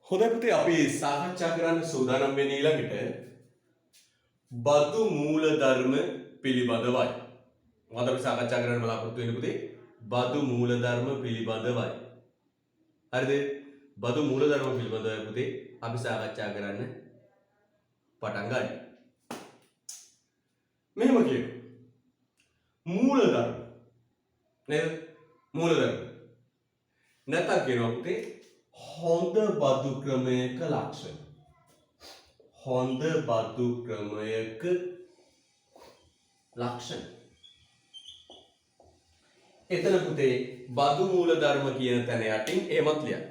හොඳයි පුතේ අපි සාකච්ඡා කරන්න සූදානම් වෙන්නේ ඊළඟට බදු මූලධර්ම පිළිබඳවයි. මොකද අපි සාකච්ඡා කරන්න බලාපොරොත්තු වෙන්නේ පුතේ බදු මූලධර්ම පිළිබඳවයි. හරිද? බදු මූලධර්ම පිළිබඳවයි පුතේ අපි සාකච්ඡා කරන්න පටන් ගන්න. මෙහෙම කියමු. මූලධර්ම නේද? මූලධර්ම. නැත්නම් කියනවා පුතේ හොඳ බදු ක්‍රමයක ලක්ෂණ. හොඳ බදු ක්‍රමයක ලක්ෂණ. එතන පුතේ බදු මූලධර්ම කියන තැන යටින් එහෙමත් ලියන්න.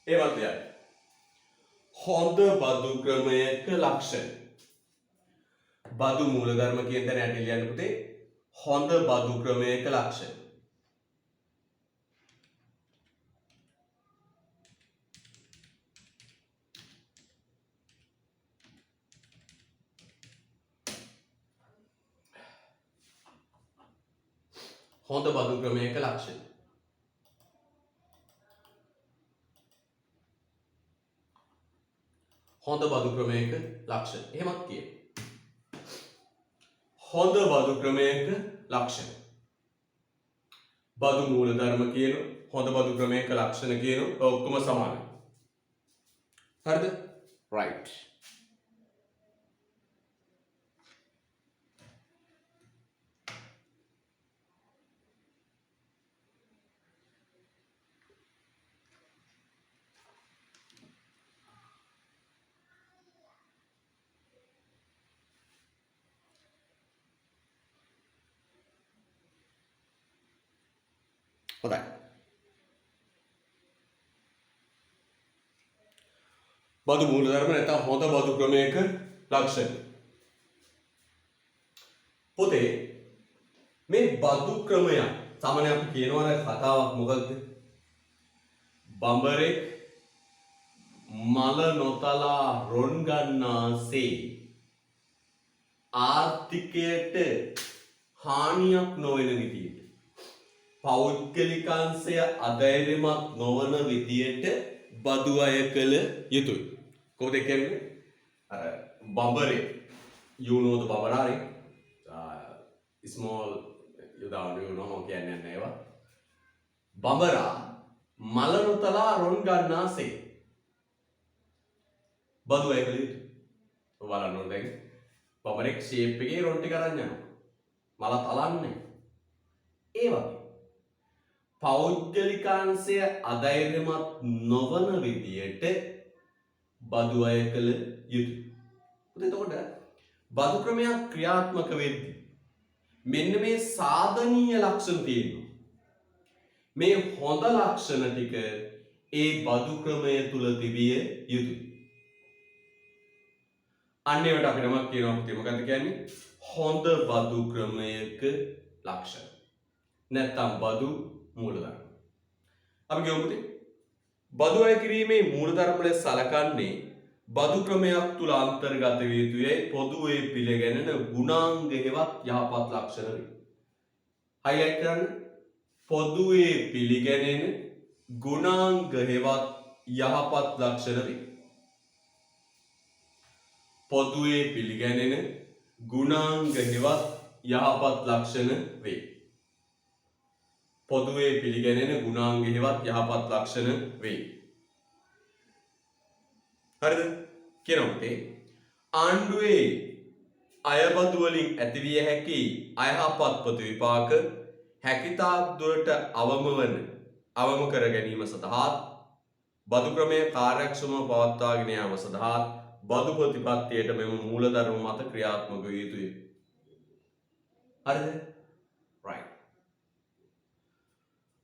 එහෙමත් ලියන්න. හොඳ බදු ක්‍රමයක ලක්ෂණ. බදු මූලධර්ම කියන තැන යටින් ලියන්න පුතේ හොඳ බදු ක්‍රමයක ලක්ෂණ. හොඳ බදු ක්‍රමයක ලක්ෂණ. හොඳ බදු ක්‍රමයක ලක්ෂණ. එහෙමත් කියන්න. හොඳ බදු ක්‍රමයක ලක්ෂණ. බදු මූලධර්ම කියන හොඳ බදු ක්‍රමයක ලක්ෂණ කියන ඔක්කොම සමානයි. හරිද? right. හොඳයි. බදු මූලධර්ම නැත්නම් හොඳ බදු ක්‍රමයක ලක්ෂණ. පොතේ මේ බදු ක්‍රමය සාමාන්‍ය අපි කියනවා කතාවක් මොකද්ද? බඹරෙක් මල නොතලා රොන් ගන්නාසේ ආර්ථිකයට හානියක් නොවන විදියට පෞද්ගලිකාංශය අධෛර්යමත් නොවන විදියට බදු අය කළ යුතුයි. කොහොමද කියන්නේ? අර බඹරේ you know the බඹරාරේ small you know කියන්නේ නේවා. බඹරා මල නොතලා රොන් ගන්නාසේ බදු අය කළ යුතුයි. බලන්න ඕනේ දැන් බඹරෙක් ෂේප් එකේ රොන් ටික අරන් යනවා. මල තලන්නේ. ඒ වගේ පෞද්ගලිකාංශය අධෛර්යමත් නොවන විදියට බදු අය කළ යුතුයි. එතකොට බදු ක්‍රමයක් ක්‍රියාත්මක වෙද්දී මෙන්න මේ සාධනීය ලක්ෂණ තියෙනවා. මේ හොඳ ලක්ෂණ ටික ඒ බදු ක්‍රමය තුල තිබිය යුතුයි. අන්න ඒවට අපි නමක් කියනවා පුතේ මොකක්ද කියන්නේ? හොඳ බදු ක්‍රමයක ලක්ෂණ. නැත්නම් බදු මූලධර්ම. අපි කියමු පුතේ බදු අය කිරීමේ මූලධර්ම ලෙස සැලකන්නේ බදු ක්‍රමයක් තුල අන්තර්ගත විය යුතුයි පොදුවේ පිළිගැනෙන ගුණාංග හේවත් යහපත් ලක්ෂණ වේ. හයිලයිට් කරන්න. පොදුවේ පිළිගැනෙන ගුණාංග හේවත් යහපත් ලක්ෂණ වේ. පොදුවේ පිළිගැනෙන ගුණාංග හේවත් යහපත් ලක්ෂණ වේ. පොදුවේ පිළිගැනෙන ගුණාංග හේවත් යහපත් ලක්ෂණ වේ. හරිද? කියනොත් ආණ්ඩුවේ අයබදු වලින් ඇතිවිය හැකි අයහපත් ප්‍රතිවිපාක හැකිතාක් දුරට අවම කර ගැනීම සඳහා බදු ක්‍රමය කාර්යක්ෂමව පවත්වාගෙන යාම සඳහා බදු ප්‍රතිපත්තියට මෙම මූලධර්ම මත ක්‍රියාත්මක විය යුතුය. හරිද? right.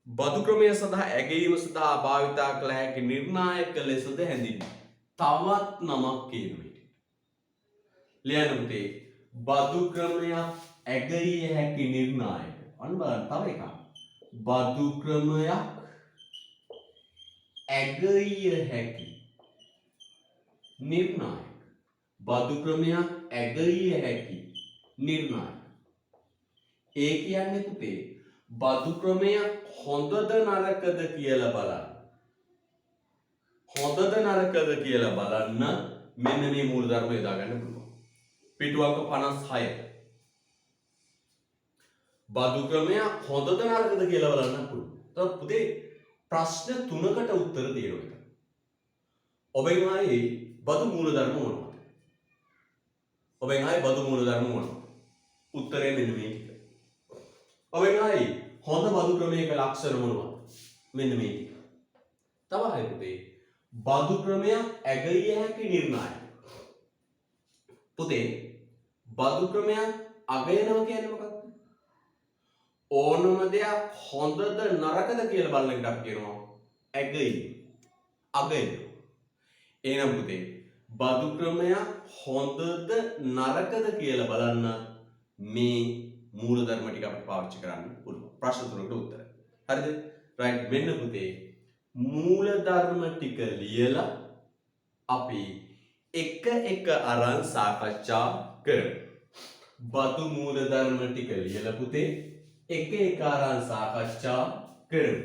බදු ක්‍රමය සඳහා ඇගීම සඳහා භාවිතා කළ හැකි නිර්ණායක ලෙසද හැඳින්වේ. තවත් නමක් කියනවා. ලියන්න පුතේ බදු ක්‍රමයක් ඇගිය හැකි නිර්ණායක. අන්න බලන්න තව එකක්. බදු ක්‍රමයක් ඇගිය හැකි නිර්ණායක. බදු ක්‍රමයක් ඇගිය හැකි නිර්ණායක. ඒ කියන්නේ පුතේ බදු ක්‍රමය හොඳද නරකද කියලා බලන්න. හොඳද නරකද කියලා බලන්න මෙන්න මේ මූලධර්ම යොදා ගන්න පුළුවන්. පිටුවක 56. බදු ක්‍රමය හොඳද නරකද කියලා බලන්න පුළුවන්. තව පුතේ ප්‍රශ්න 3කට උත්තර දෙනවා. ඔබෙන් ආයේ බදු මූලධර්ම මොනවද? ඔබෙන් ආයේ බදු මූලධර්ම මොනවද? උත්තරය මෙන්න මේ ටික. ඔබෙන් ආයේ හොඳ බදු ක්‍රමයක ලක්ෂණ මොනවද? මෙන්න මේ ටික. තමයි පුතේ බදු ක්‍රමයක් ඇගිය හැකි නිර්ණායක. පුතේ බදු ක්‍රමයක් අගයනවා කියන්නේ මොකක්ද? ඕනම දෙයක් හොඳද නරකද කියලා බලන එකට අපි කියනවා ඇගීම. අගයන. එහෙනම් පුතේ බදු ක්‍රමයක් හොඳද නරකද කියලා බලන්න මේ මූලධර්ම ටික අපිට පාවිච්චි කරන්න පුළුවන්. ප්‍රශ්න තුනකට උත්තර. හරිද? රයිට් මෙන්න පුතේ මූලධර්ම ටික ලියලා අපි එක එක අරන් සාකච්ඡා කරමු. බදු මූලධර්ම ටික ලියලා පුතේ එක එක අරන් සාකච්ඡා කරමු.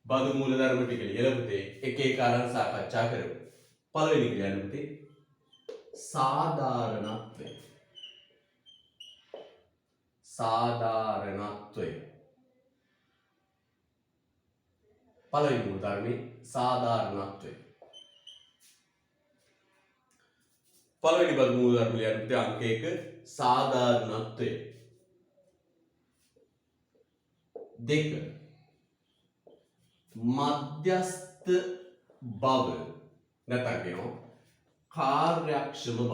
බදු මූලධර්ම ටික ලියලා පුතේ එක එක අරන් සාකච්ඡා කරමු. පළවෙනි කියන්නේ පුතේ සාධාරණත්වය. සාධාරණත්වය. පළවෙනි මූලධර්මයේ සාධාරණත්වය. පළවෙනි බදු මූලධර්ම ලියන්න පුතේ අංක 1 සාධාරණත්වය. 2 මධ්‍යස්ථ බව නැත්නම් කියනවා කාර්යක්ෂම බව.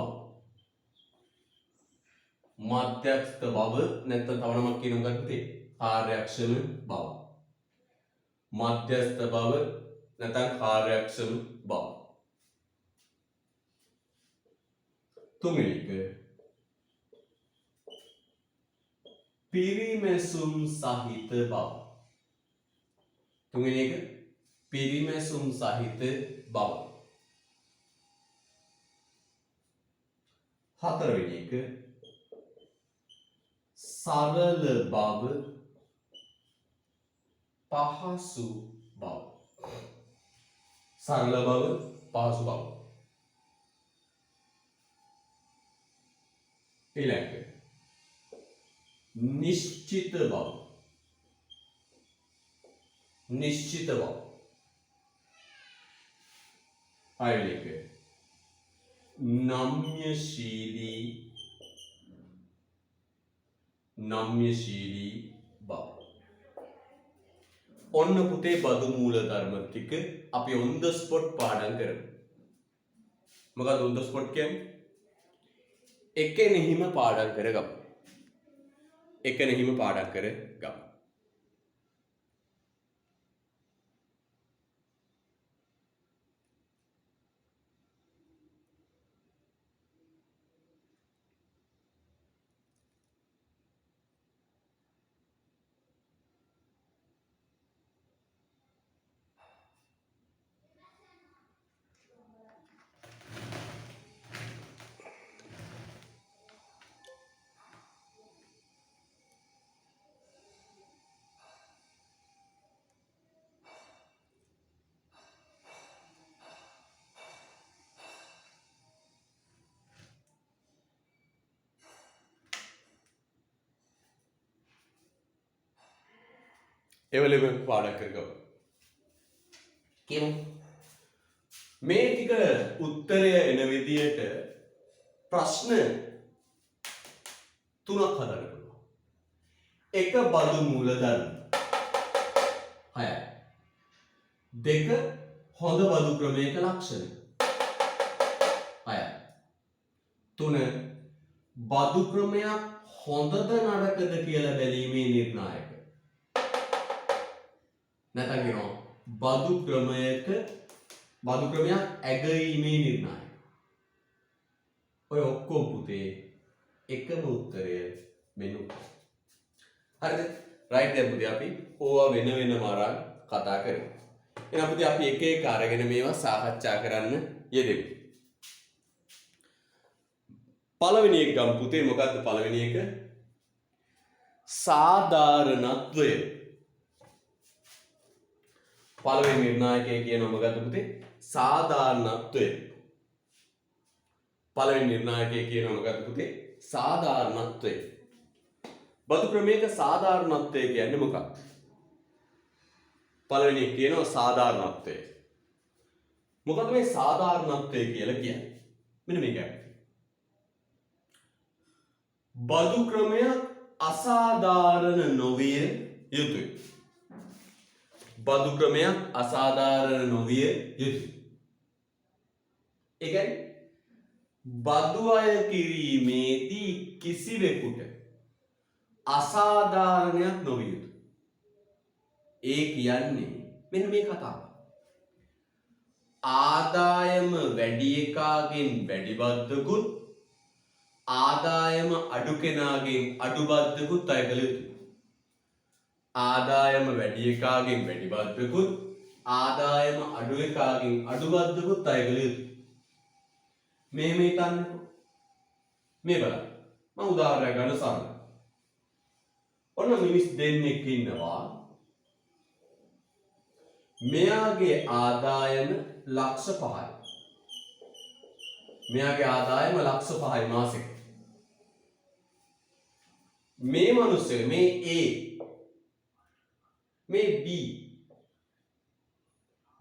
මධ්‍යස්ථ බව නැත්නම් තව නමක් කියනවා පුතේ කාර්යක්ෂම බව. මධ්‍යස්ථ බව නැත්නම් කාර්යක්ෂම බව. තුන්වෙනි එක පිරිමැසුම් සහිත බව. තුන්වෙනි එක පිරිමැසුම් සහිත බව. හතරවෙනි එක සරල බව පහසු බව. සරල බව පහසු බව. ඊළඟ නිශ්චිත බව. නිශ්චිත බව. අයලික නම්‍යශීලී බව. ඔන්න පුතේ බදු මූල ධර්ම ටික අපි on the spot පාඩම් කරමු. මොකද on the spot කියන්නේ? එකෙනෙහිම පාඩම් කරගමු. එකෙනෙහිම පාඩම් කරගමු. එවලෙම පාඩම් කරගමු. කියමු. මේ ටික උත්තරය එන විදියට ප්‍රශ්න තුනක් හදන්න පුළුවන්. එක බදු මූලධර්ම 6යි. දෙක හොඳ බදු ක්‍රමයක ලක්ෂණ 6යි. තුන බදු ක්‍රමයක් හොඳද නරකද කියලා බැලීමේ නිර්ණායක. නැත්නම් කියනවා බදු ක්‍රමයක බදු ක්‍රමයක් ඇගීමේ නිර්ණායක. ඔය ඔක්කොම පුතේ එකම උත්තරය මෙන්න. හරිද? රයිට් දැන් පුතේ අපි ඕවා වෙන වෙනම අරන් කතා කරමු. එහෙනම් පුතේ අපි එක එක අරගෙන මේවා සාකච්ඡා කරන්න යෙදෙමු. පළවෙනි එක ගමු පුතේ. මොකද්ද පළවෙනි එක? සාධාරණත්වය. පළවෙනි නිර්ණායකය කියනවා මොකද්ද පුතේ? සාධාරණත්වය. පළවෙනි නිර්ණායකය කියනවා මොකද්ද පුතේ? සාධාරණත්වය. බදු ක්‍රමයක සාධාරණත්වය කියන්නේ මොකක්ද? පළවෙනි එක කියනවා සාධාරණත්වය. මොකද මේ සාධාරණත්වය කියලා කියන්නේ? මෙන්න මේකයි. බදු ක්‍රමයක් අසාධාරණ නොවිය යුතුයි. බදු ක්‍රමයක් අසාධාරණ නොවිය යුතුයි. ඒ කියන්නේ බදු අය කිරීමේදී කිසිවෙකුට අසාධාරණයක් නොවිය යුතුයි. ඒ කියන්නේ මෙන්න මේ කතාව. ආදායම වැඩි එකාගෙන් වැඩි බද්දකුත් ආදායම අඩු කෙනාගෙන් අඩු බද්දකුත් අය කළ යුතුයි. ආදායම වැඩි එකාගෙන් වැඩි බද්දකුත් ආදායම අඩු එකාගෙන් අඩු බද්දකුත් අය කළ යුතුයි. මේ හිතන්නකෝ. මේ බලන්න. මම උදාහරණයක් ගන්න සරලයි. ඔන්න මිනිස් දෙන්නෙක් ඉන්නවා. මෙයාගේ ආදායම ලක්ෂ 5යි. මෙයාගේ ආදායම ලක්ෂ 5යි මාසෙක. මේ මිනිස්සු මේ A මේ B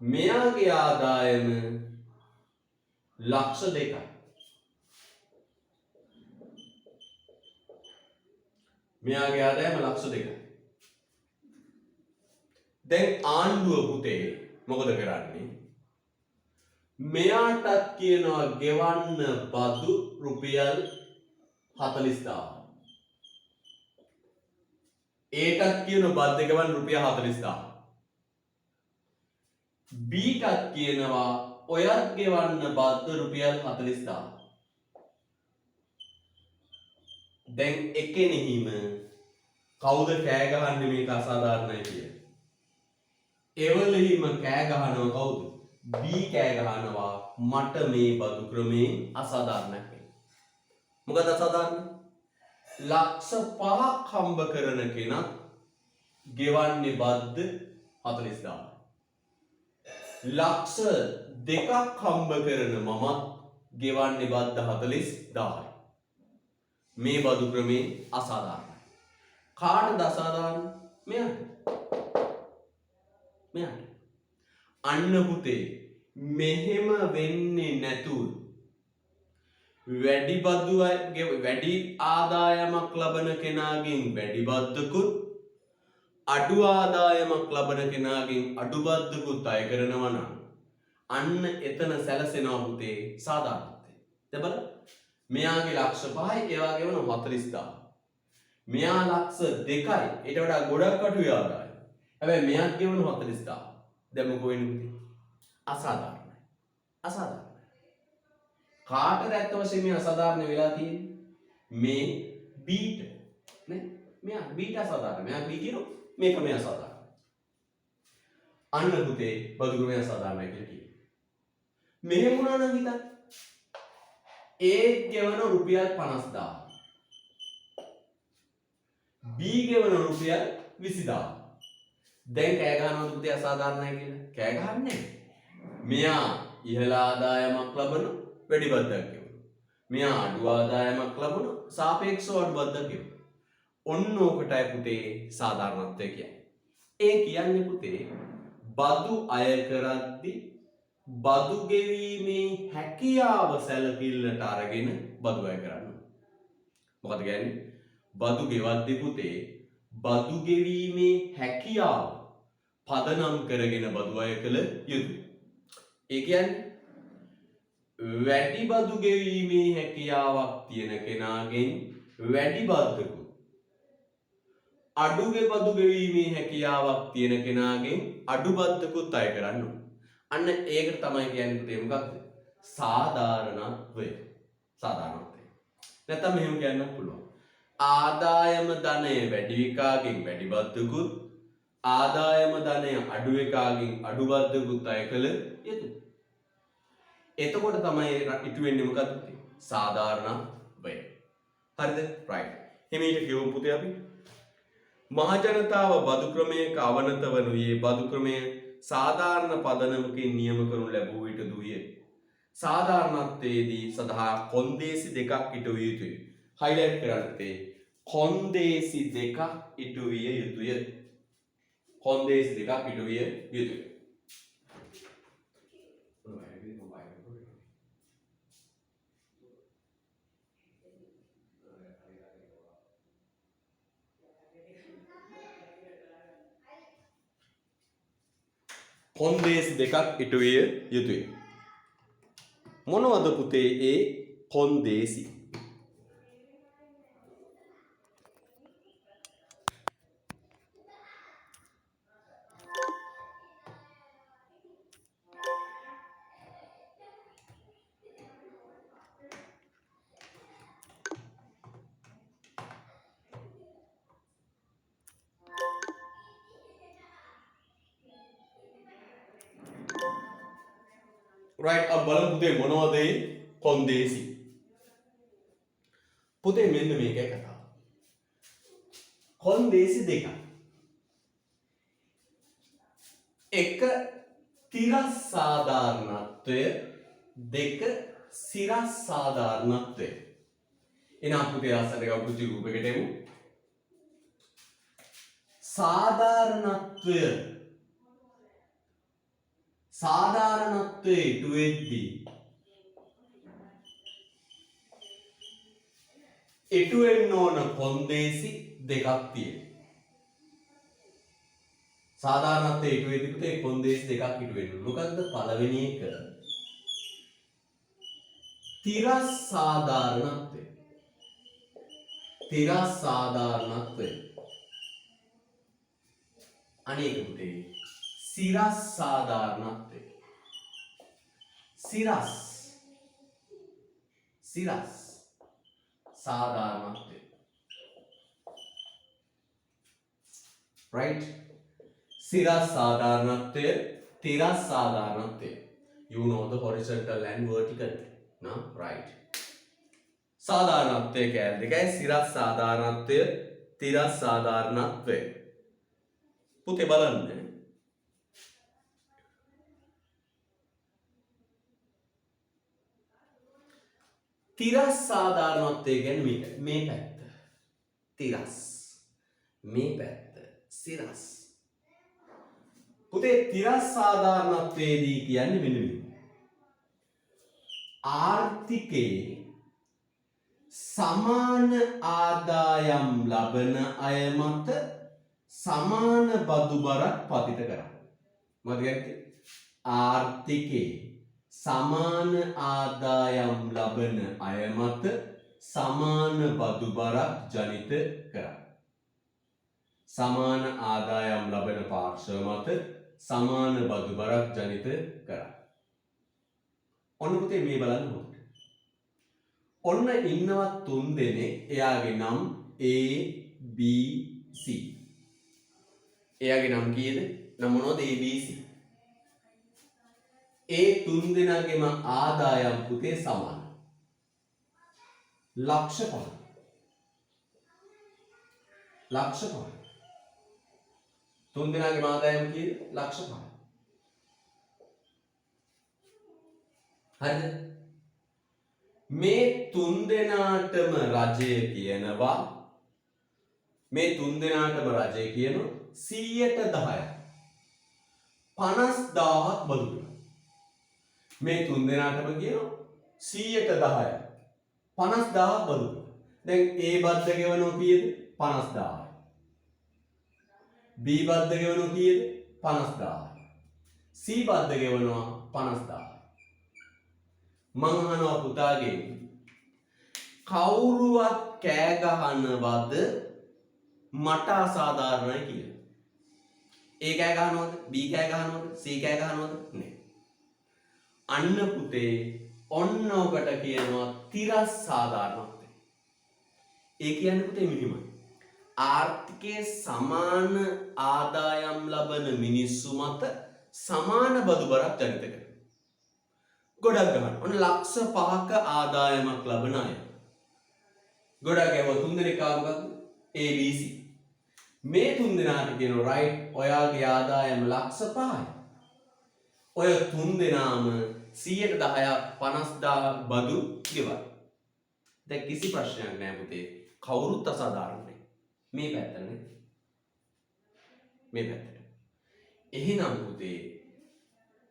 මෙයාගේ ආදායම ලක්ෂ 2යි. මෙයාගේ ආදායම ලක්ෂ 2යි. දැන් ආණ්ඩුව පුතේ මොකද කරන්නේ? මෙයාටත් කියනවා ගෙවන්න බදු රුපියල් 40000. ඒටත් කියන බද්ද ගෙවන්න රුපියල් 40000. බීටත් කියනවා ඔයත් ගෙවන්න බද්ද රුපියල් 40000. දැන් එකෙනෙහිම කවුද කෑ ගහන්නේ මේක අසාධාරණයි කියලා? එවලෙහිම කෑ ගහනවා කවුද? B කෑ ගහනවා මට මේ බදු ක්‍රමේ අසාධාරණයක් වෙනවා. මොකද අසාධාරණ? ලක්ෂ 5ක් හම්බ කරන කෙනා ගෙවන්නේ බද්ද 40000. ලක්ෂ 2ක් හම්බ කරන මමත් ගෙවන්නේ බද්ද 40000යි. මේ බදු ක්‍රමේ අසාධාරණයි. කාටද අසාධාරණ? මෙයාට. මෙයාට. අන්න පුතේ මෙහෙම වෙන්නේ නැතුව වැඩි බදු වැඩි ආදායමක් ලබන කෙනාගෙන් වැඩි බද්දකුත් අඩු ආදායමක් ලබන කෙනාගෙන් අඩු බද්දකුත් අය කරනවා නම් අන්න එතන සැලසෙනවා පුතේ සාධාරණත්වය. දැන් බලන්න මෙයාගේ ලක්ෂ 5යි එයා ගෙවන 40000. මෙයා ලක්ෂ 2යි ඊට වඩා ගොඩක් අඩුයි ආදායම. හැබැයි මෙයාත් ගෙවන 40000. දැන් මොකෝ වෙන්නේ පුතේ? අසාධාරණයි. අසාධාරණයි. කාටද ඇත්ත වශයෙන්ම මේ අසාධාරණ වෙලා තියෙන්නේ? මේ බීට නේ? මෙයා බීට අසාධාරණ. මෙයා බී කියනවා මේක මේ අසාධාරණ. අන්න පුතේ බදු ක්‍රමය අසාධාරණයි කියලා කියනවා. මෙහෙම වුණා නම් හිතන්න. A ගෙවන රුපියල් 50000. B ගෙවන රුපියල් 20000. දැන් කෑ ගහනවද පුතේ අසාධාරණයි කියලා? කෑ ගහන්නේ නැහැ. මෙයා ඉහළ ආදායමක් ලබන වැඩි බද්දක් ගෙවනවා. මෙයා අඩු ආදායමක් ලබන සාපේක්ෂව අඩු බද්දක් ගෙවනවා. ඔන්න ඕකටයි පුතේ සාධාරණත්වය කියන්නේ. ඒ කියන්නේ පුතේ බදු අය කරද්දී බදු ගෙවීමේ හැකියාව සැලකිල්ලට අරගෙන බදු අය කරන්න. මොකද කියන්නේ? බදු ගෙවද්දී පුතේ බදු ගෙවීමේ හැකියාව පදනම් කරගෙන බදු අය කළ යුතුයි. ඒ කියන්නේ වැඩි බදු ගෙවීමේ හැකියාවක් තියෙන කෙනාගෙන් වැඩි බද්දකුත් අඩුගේ බදු ගෙවීමේ හැකියාවක් තියෙන කෙනාගෙන් අඩු බද්දකුත් අය කරන්න ඕන. අන්න ඒකට තමයි කියන්නේ පුතේ මොකක්ද? සාධාරණත්වය. සාධාරණත්වය. නැත්නම් මෙහෙම කියන්න පුළුවන්. ආදායම ධනය වැඩි එකාගෙන් වැඩි බද්දකුත් ආදායම ධනය අඩු එකාගෙන් අඩු බද්දකුත් අය කළ යුතුයි. එතකොට තමයි ඉටු වෙන්නේ මොකක්ද? සාධාරණත්වය. හරිද? right. හිමීට කියමු පුතේ අපි. මහජනතාව බදු ක්‍රමයක අවනත වනුයේ බදු ක්‍රමය සාධාරණ පදනමකින් නියම කරනු ලැබූ විට දුයේ. සාධාරණත්වයේදී සඳහා කොන්දේසි දෙකක් ඉටු විය යුතුය. highlight කරන්නේ කොන්දේසි දෙකක් ඉටු විය යුතුය. කොන්දේසි දෙකක් ඉටු විය යුතුය. කොන්දේසි දෙකක් ඉටු විය යුතුය. මොනවද පුතේ ඒ කොන්දේසි? right अब බලමු පුතේ මොනවද ඒ කොන්දේසි? පුතේ මෙන්න මේකයි කතාව. කොන්දේසි දෙකක්. එක තිරස් සාධාරණත්වය, දෙක සිරස් සාධාරණත්වය. එහෙනම් පුතේ ආසන්න කවුරුත් රූපයකට එමු. සාධාරණත්වයේ ඉටු වෙද්දී ඉටු වෙන්න ඕන කොන්දේසි දෙකක් තියෙනවා. සාධාරණත්වයේ ඉටු වෙද්දී පුතේ කොන්දේසි දෙකක් ඉටු වෙනවා. මොකද්ද පළවෙනි එක? තිරස් සාධාරණත්වය. තිරස් සාධාරණත්වය. අනේක පුතේ සිරස් සාධාරණත්වය. සිරස් සාධාරණත්වය. right? සිරස් සාධාරණත්වය, තිරස් සාධාරණත්වය. You know the horizontal and vertical. No? Right. සාධාරණත්වය කැල දෙකයි. සිරස් සාධාරණත්වය, තිරස් සාධාරණත්වය. පුතේ බලන්න. තිරස් සාධාරණත්වය කියන්නේ මේ පැත්ත තිරස්, මේ පැත්ත සිරස්. පුතේ තිරස් සාධාරණත්වයේදී කියන්නේ මෙන්න මේ ආර්ථිකයේ සමාන ආදායම් ලබන අය මත සමාන බදු බරක් පතිත කරා. මොකද කියන්නේ? ආර්ථිකයේ සමාන ආදායම් ලබන අය මත සමාන බදු බරක් ජනිත කරා. සමාන ආදායම් ලබන පාර්ශ්ව මත සමාන බදු බරක් ජනිත කරා. ඔන්න පුතේ මේ බලන්න හොඳට. ඔන්න ඉන්නවා තුන් දෙනෙක්. එයාගේ නම් A B C. එයාගේ නම් කීයද? නම් මොනවද? A B C. ඒ තුන් දෙනාගේම ආදායම් පුතේ සමාන. ලක්ෂ 5. ලක්ෂ 5. තුන් දෙනාගේම ආදායම් කීයද? ලක්ෂ 5. හරිද? මේ තුන් දෙනාටම රජය කියනවා. මේ තුන් දෙනාටම රජය කියනවා 100ට 10ක් 50000ක් බදු කරනවා. මේ තුන් දෙනාටම කියනවා 100ට 10ක් 50000ක් බදු කරනවා. දැන් A බද්ද ගෙවනවා කීයද? 50000යි. B බද්ද ගෙවනවා කීයද? 50000යි. C බද්ද ගෙවනවා 50000යි. මං අහනවා පුතාගෙන් කවුරුවත් කෑ ගහනවද මට අසාධාරණයි කියලා? A කෑ ගහනවද? B කෑ ගහනවද? C කෑ ගහනවද? නෑ. අන්න පුතේ ඔන්න ඔකට කියනවා තිරස් සාධාරණත්වය. ඒ කියන්නේ පුතේ මෙහිමයි. ආර්ථිකයේ සමාන ආදායම් ලබන මිනිස්සු මත සමාන බදු බරක් ජනිත කරනවා. ගොඩක් ගන්න. ඔන්න ලක්ෂ 5ක ආදායමක් ලබන අය ගොඩක් ගැහුවා 3 දෙනෙක් ආව මොකක්ද? ABC. මේ 3 දෙනාට කියනවා right ඔයාගේ ආදායම ලක්ෂ 5යි. ඔය 3 දෙනාම 110ක් 50000 බදු ගෙවයි. දැන් කිසි ප්‍රශ්නයක් නෑ පුතේ. කවුරුත් අසාධාරණ නෑ. මේ පැත්තනේ. මේ පැත්තට. එහෙනම් පුතේ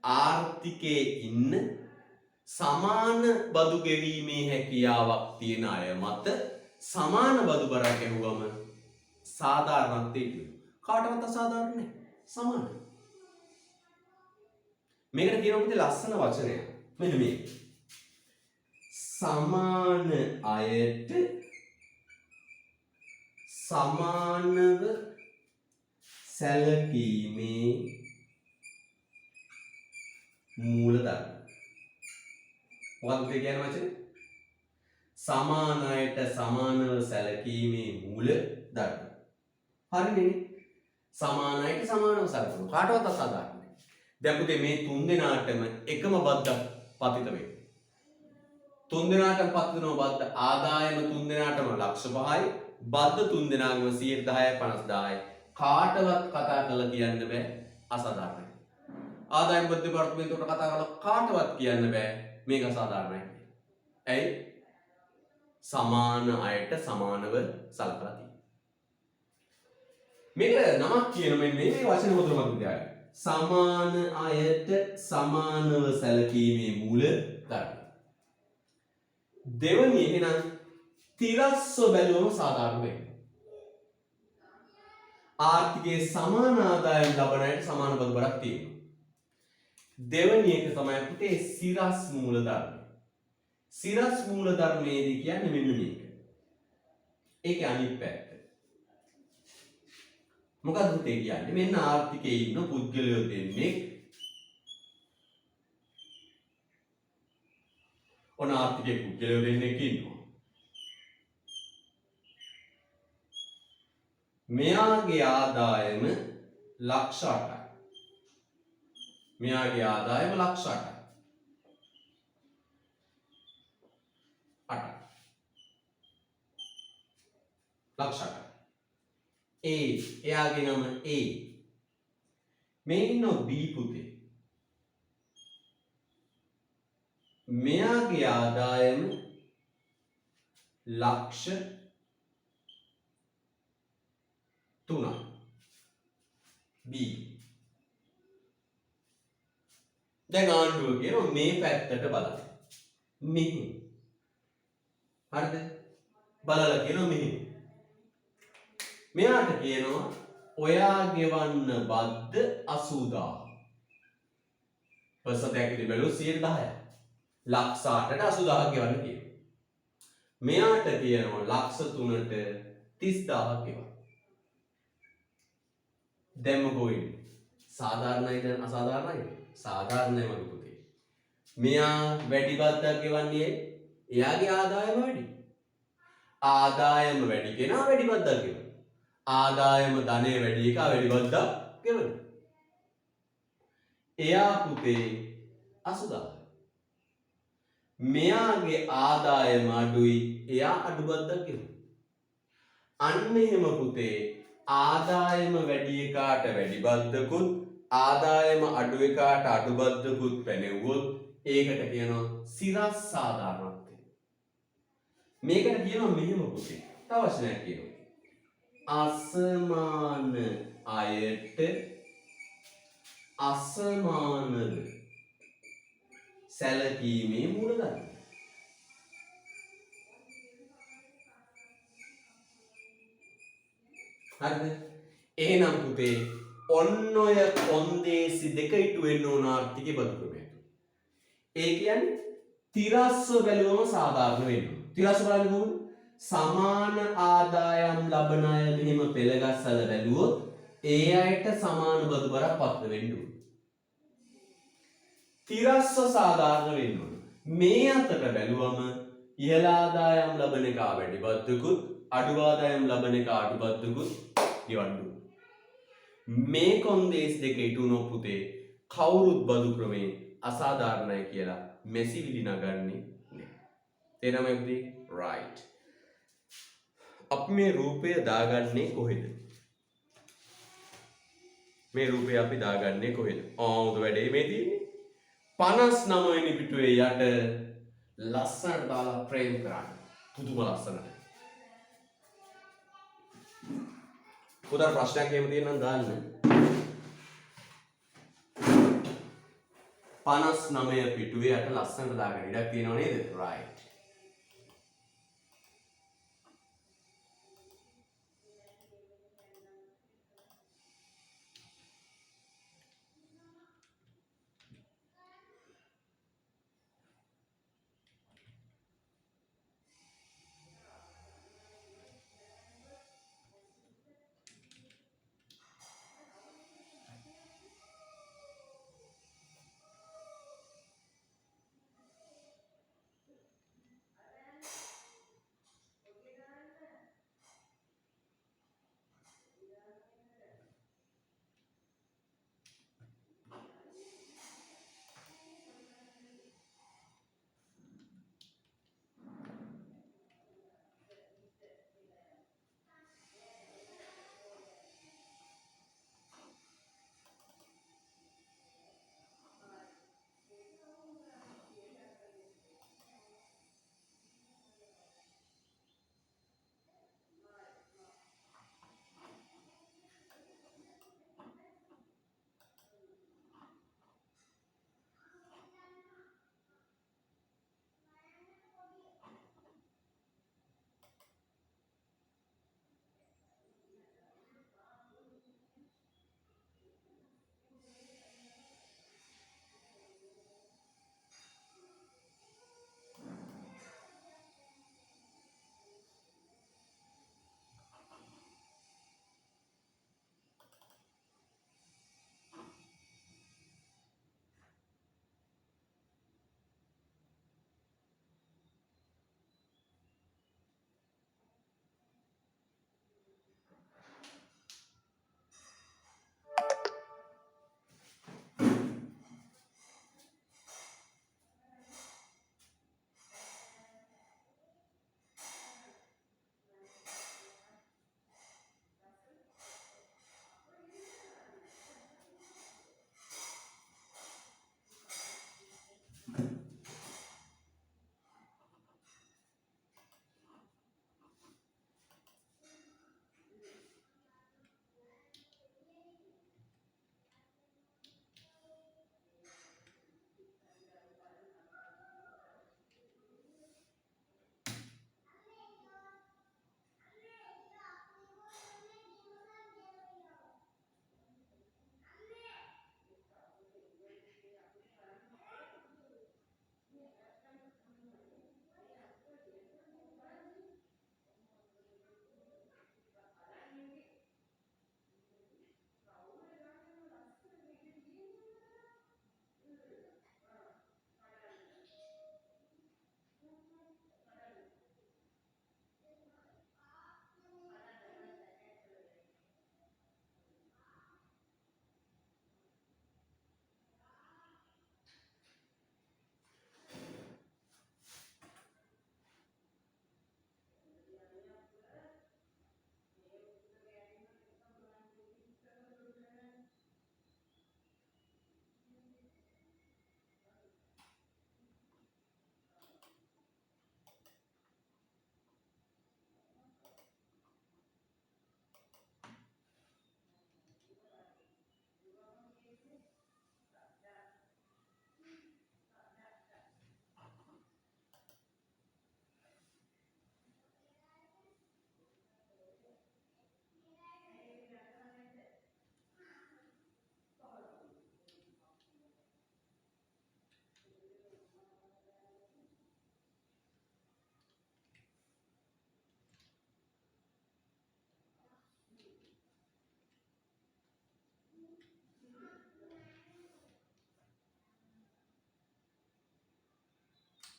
ආර්ථිකයේ ඉන්න සමාන බදු ගෙවීමේ හැකියාවක් තියෙන අය මත සමාන බදු බරක් ගෙවුවම සාධාරණත්වයේ කියනවා. කාටවත් අසාධාරණ නෑ. සමානයි. මේකට කියනවා පුතේ ලස්සන වචනයක්. මෙන්න මේ. සමාන අයට සමානව සැලකීමේ මූලධර්ම. මොකක්ද කියන වචනේ? සමාන අයට සමානව සැලකීමේ මූලධර්ම. හරිනේ. සමාන අයට සමානව සැලකනවා. කාටවත් අසාධාරණ නෑ. දැන් පුතේ මේ 3 දෙනාටම එකම බද්දක් පතිත වෙයි. 3 දෙනාටම පතිත වෙන බද්ද ආදායම 3 දෙනාටම ලක්ෂ 5යි. බද්ද 3 දෙනාගම 110යි 50000යි. කාටවත් කතා කරලා කියන්න බෑ අසාධාරණයි. ආදායම් බද්ද දෙපාර්තමේන්තුවට කතා කරලා කාටවත් කියන්න බෑ මේක අසාධාරණයි. ඇයි? සමාන අයට සමානව සලකලා තියෙනවා. මේක නමක් කියන මේ වචන හොඳට මතක තියාගන්න. සමාන අයට සමානව සැලකීමේ මූල ධර්ම. දෙවනි එහෙනම් තිරස්ව බැලුවම සාධාරණ වෙනවා. ආර්ථිකයේ සමාන ආදායම් ලබන අයට සමාන බදු බරක් තියෙනවා. දෙවැනි එක තමයි පුතේ සිරස් මූල ධර්ම. සිරස් මූල ධර්මයේදී කියන්නේ මෙන්න මේක. ඒකේ අනිත් පැත්ත. මොකක්ද පුතේ කියන්නේ? මෙන්න ආර්ථිකයේ ඉන්න පුද්ගලයෝ දෙන්නේ ඔන ආර්ථිකයේ පුද්ගලයෝ දෙන්නෙක් ඉන්නවා. මෙයාගේ ආදායම ලක්ෂ 8යි. මෙයාගේ ආදායම ලක්ෂ 8යි. 8යි. ලක්ෂ 8යි. එයාගේ නම A. මේ ඉන්න B පුතේ. මෙයාගේ ආදායම ලක්ෂ 3යි. B. දැන් ආණ්ඩුව කියනවා මේ පැත්තට බලන්න. මෙහි. හරිද? බලලා කියනවා මෙහි. මෙයාට කියනවා ඔයා ගෙවන්න බද්ද 80000. පර්සන්ට් එකකින් බැලුවොත් 110යි. ලක්ෂ 8ට 80000 ගෙවන්න කියනවා. මෙයාට කියනවා ලක්ෂ 3ට 30000 ගෙවන්න. දැන් මොකෝ වෙන්නේ? සාධාරණයිද අසාධාරණයිද? සාධාරණයි මගේ පුතේ. මෙයා වැඩි බද්දක් ගෙවන්නේ එයාගේ ආදායම වැඩි. ආදායම වැඩි කෙනා වැඩි බද්දක් ගෙවනවා. ආදායම ධනෙ වැඩි එක වැඩි බද්දක් ගෙවනවා. එයා පුතේ 80000. මෙයාගේ ආදායම අඩුයි එයා අඩු බද්දක් ගෙවනවා. අන්න එහෙම පුතේ ආදායම වැඩි එකාට වැඩි බද්දකුත් ආදායම අඩු එකාට අඩු බද්දකුත් පැනෙවුවොත් ඒකට කියනවා සිරස් සාධාරණත්වය. මේකට කියනවා මෙහෙම පුතේ. තව වචනයක් කියනවා. අසමාන අයට අසමානව සැලකීමේ මූලධර්ම. හරිද? එහෙනම් පුතේ ඔන්න ඔය කොන්දේසි දෙක ඉටු වෙන්න ඕන ආර්ථිකයේ බදු ක්‍රමයට. ඒ කියන්නේ තිරස්ව බැලුවම සාධාරණ වෙනවා. තිරස්ව බලන්නේ කොහොමද? සමාන ආදායම් ලබන අය මෙහෙම පෙළගස්සලා බැලුවොත් ඒ අයට සමාන බදු බරක් පත්ත වෙන්න ඕන. තිරස්ව සාධාරණ වෙන්න ඕන. මේ අතට බැලුවම ඉහළ ආදායම් ලබන එක වැඩි බද්දකුත් අඩු ආදායම් ලබන එක අඩු බද්දකුත් ගෙවන්න ඕන. මේ කොන්දේස් දෙක ඉටු වුණොත් පුතේ කවුරුත් බදු ක්‍රමේ අසාධාරණයි කියලා මෙසිවිලි නගන්නේ නැහැ. තේරෙනවද පුතේ? right. අපි මේ රූපය දාගන්නේ කොහෙද? මේ රූපය අපි දාගන්නේ කොහෙද? ආමුද වැඩේ මේ තියෙන්නේ. 59 වෙනි පිටුවේ යට ලස්සනට දාලා ෆ්‍රේම් කරන්න. පුදුම ලස්සනට. පුතා ප්‍රශ්නයක් එහෙම තියෙනනම් දාන්න. 59 පිටුවේ යට ලස්සනට දාගන්න. ඉඩක් තියෙනව නේද? right.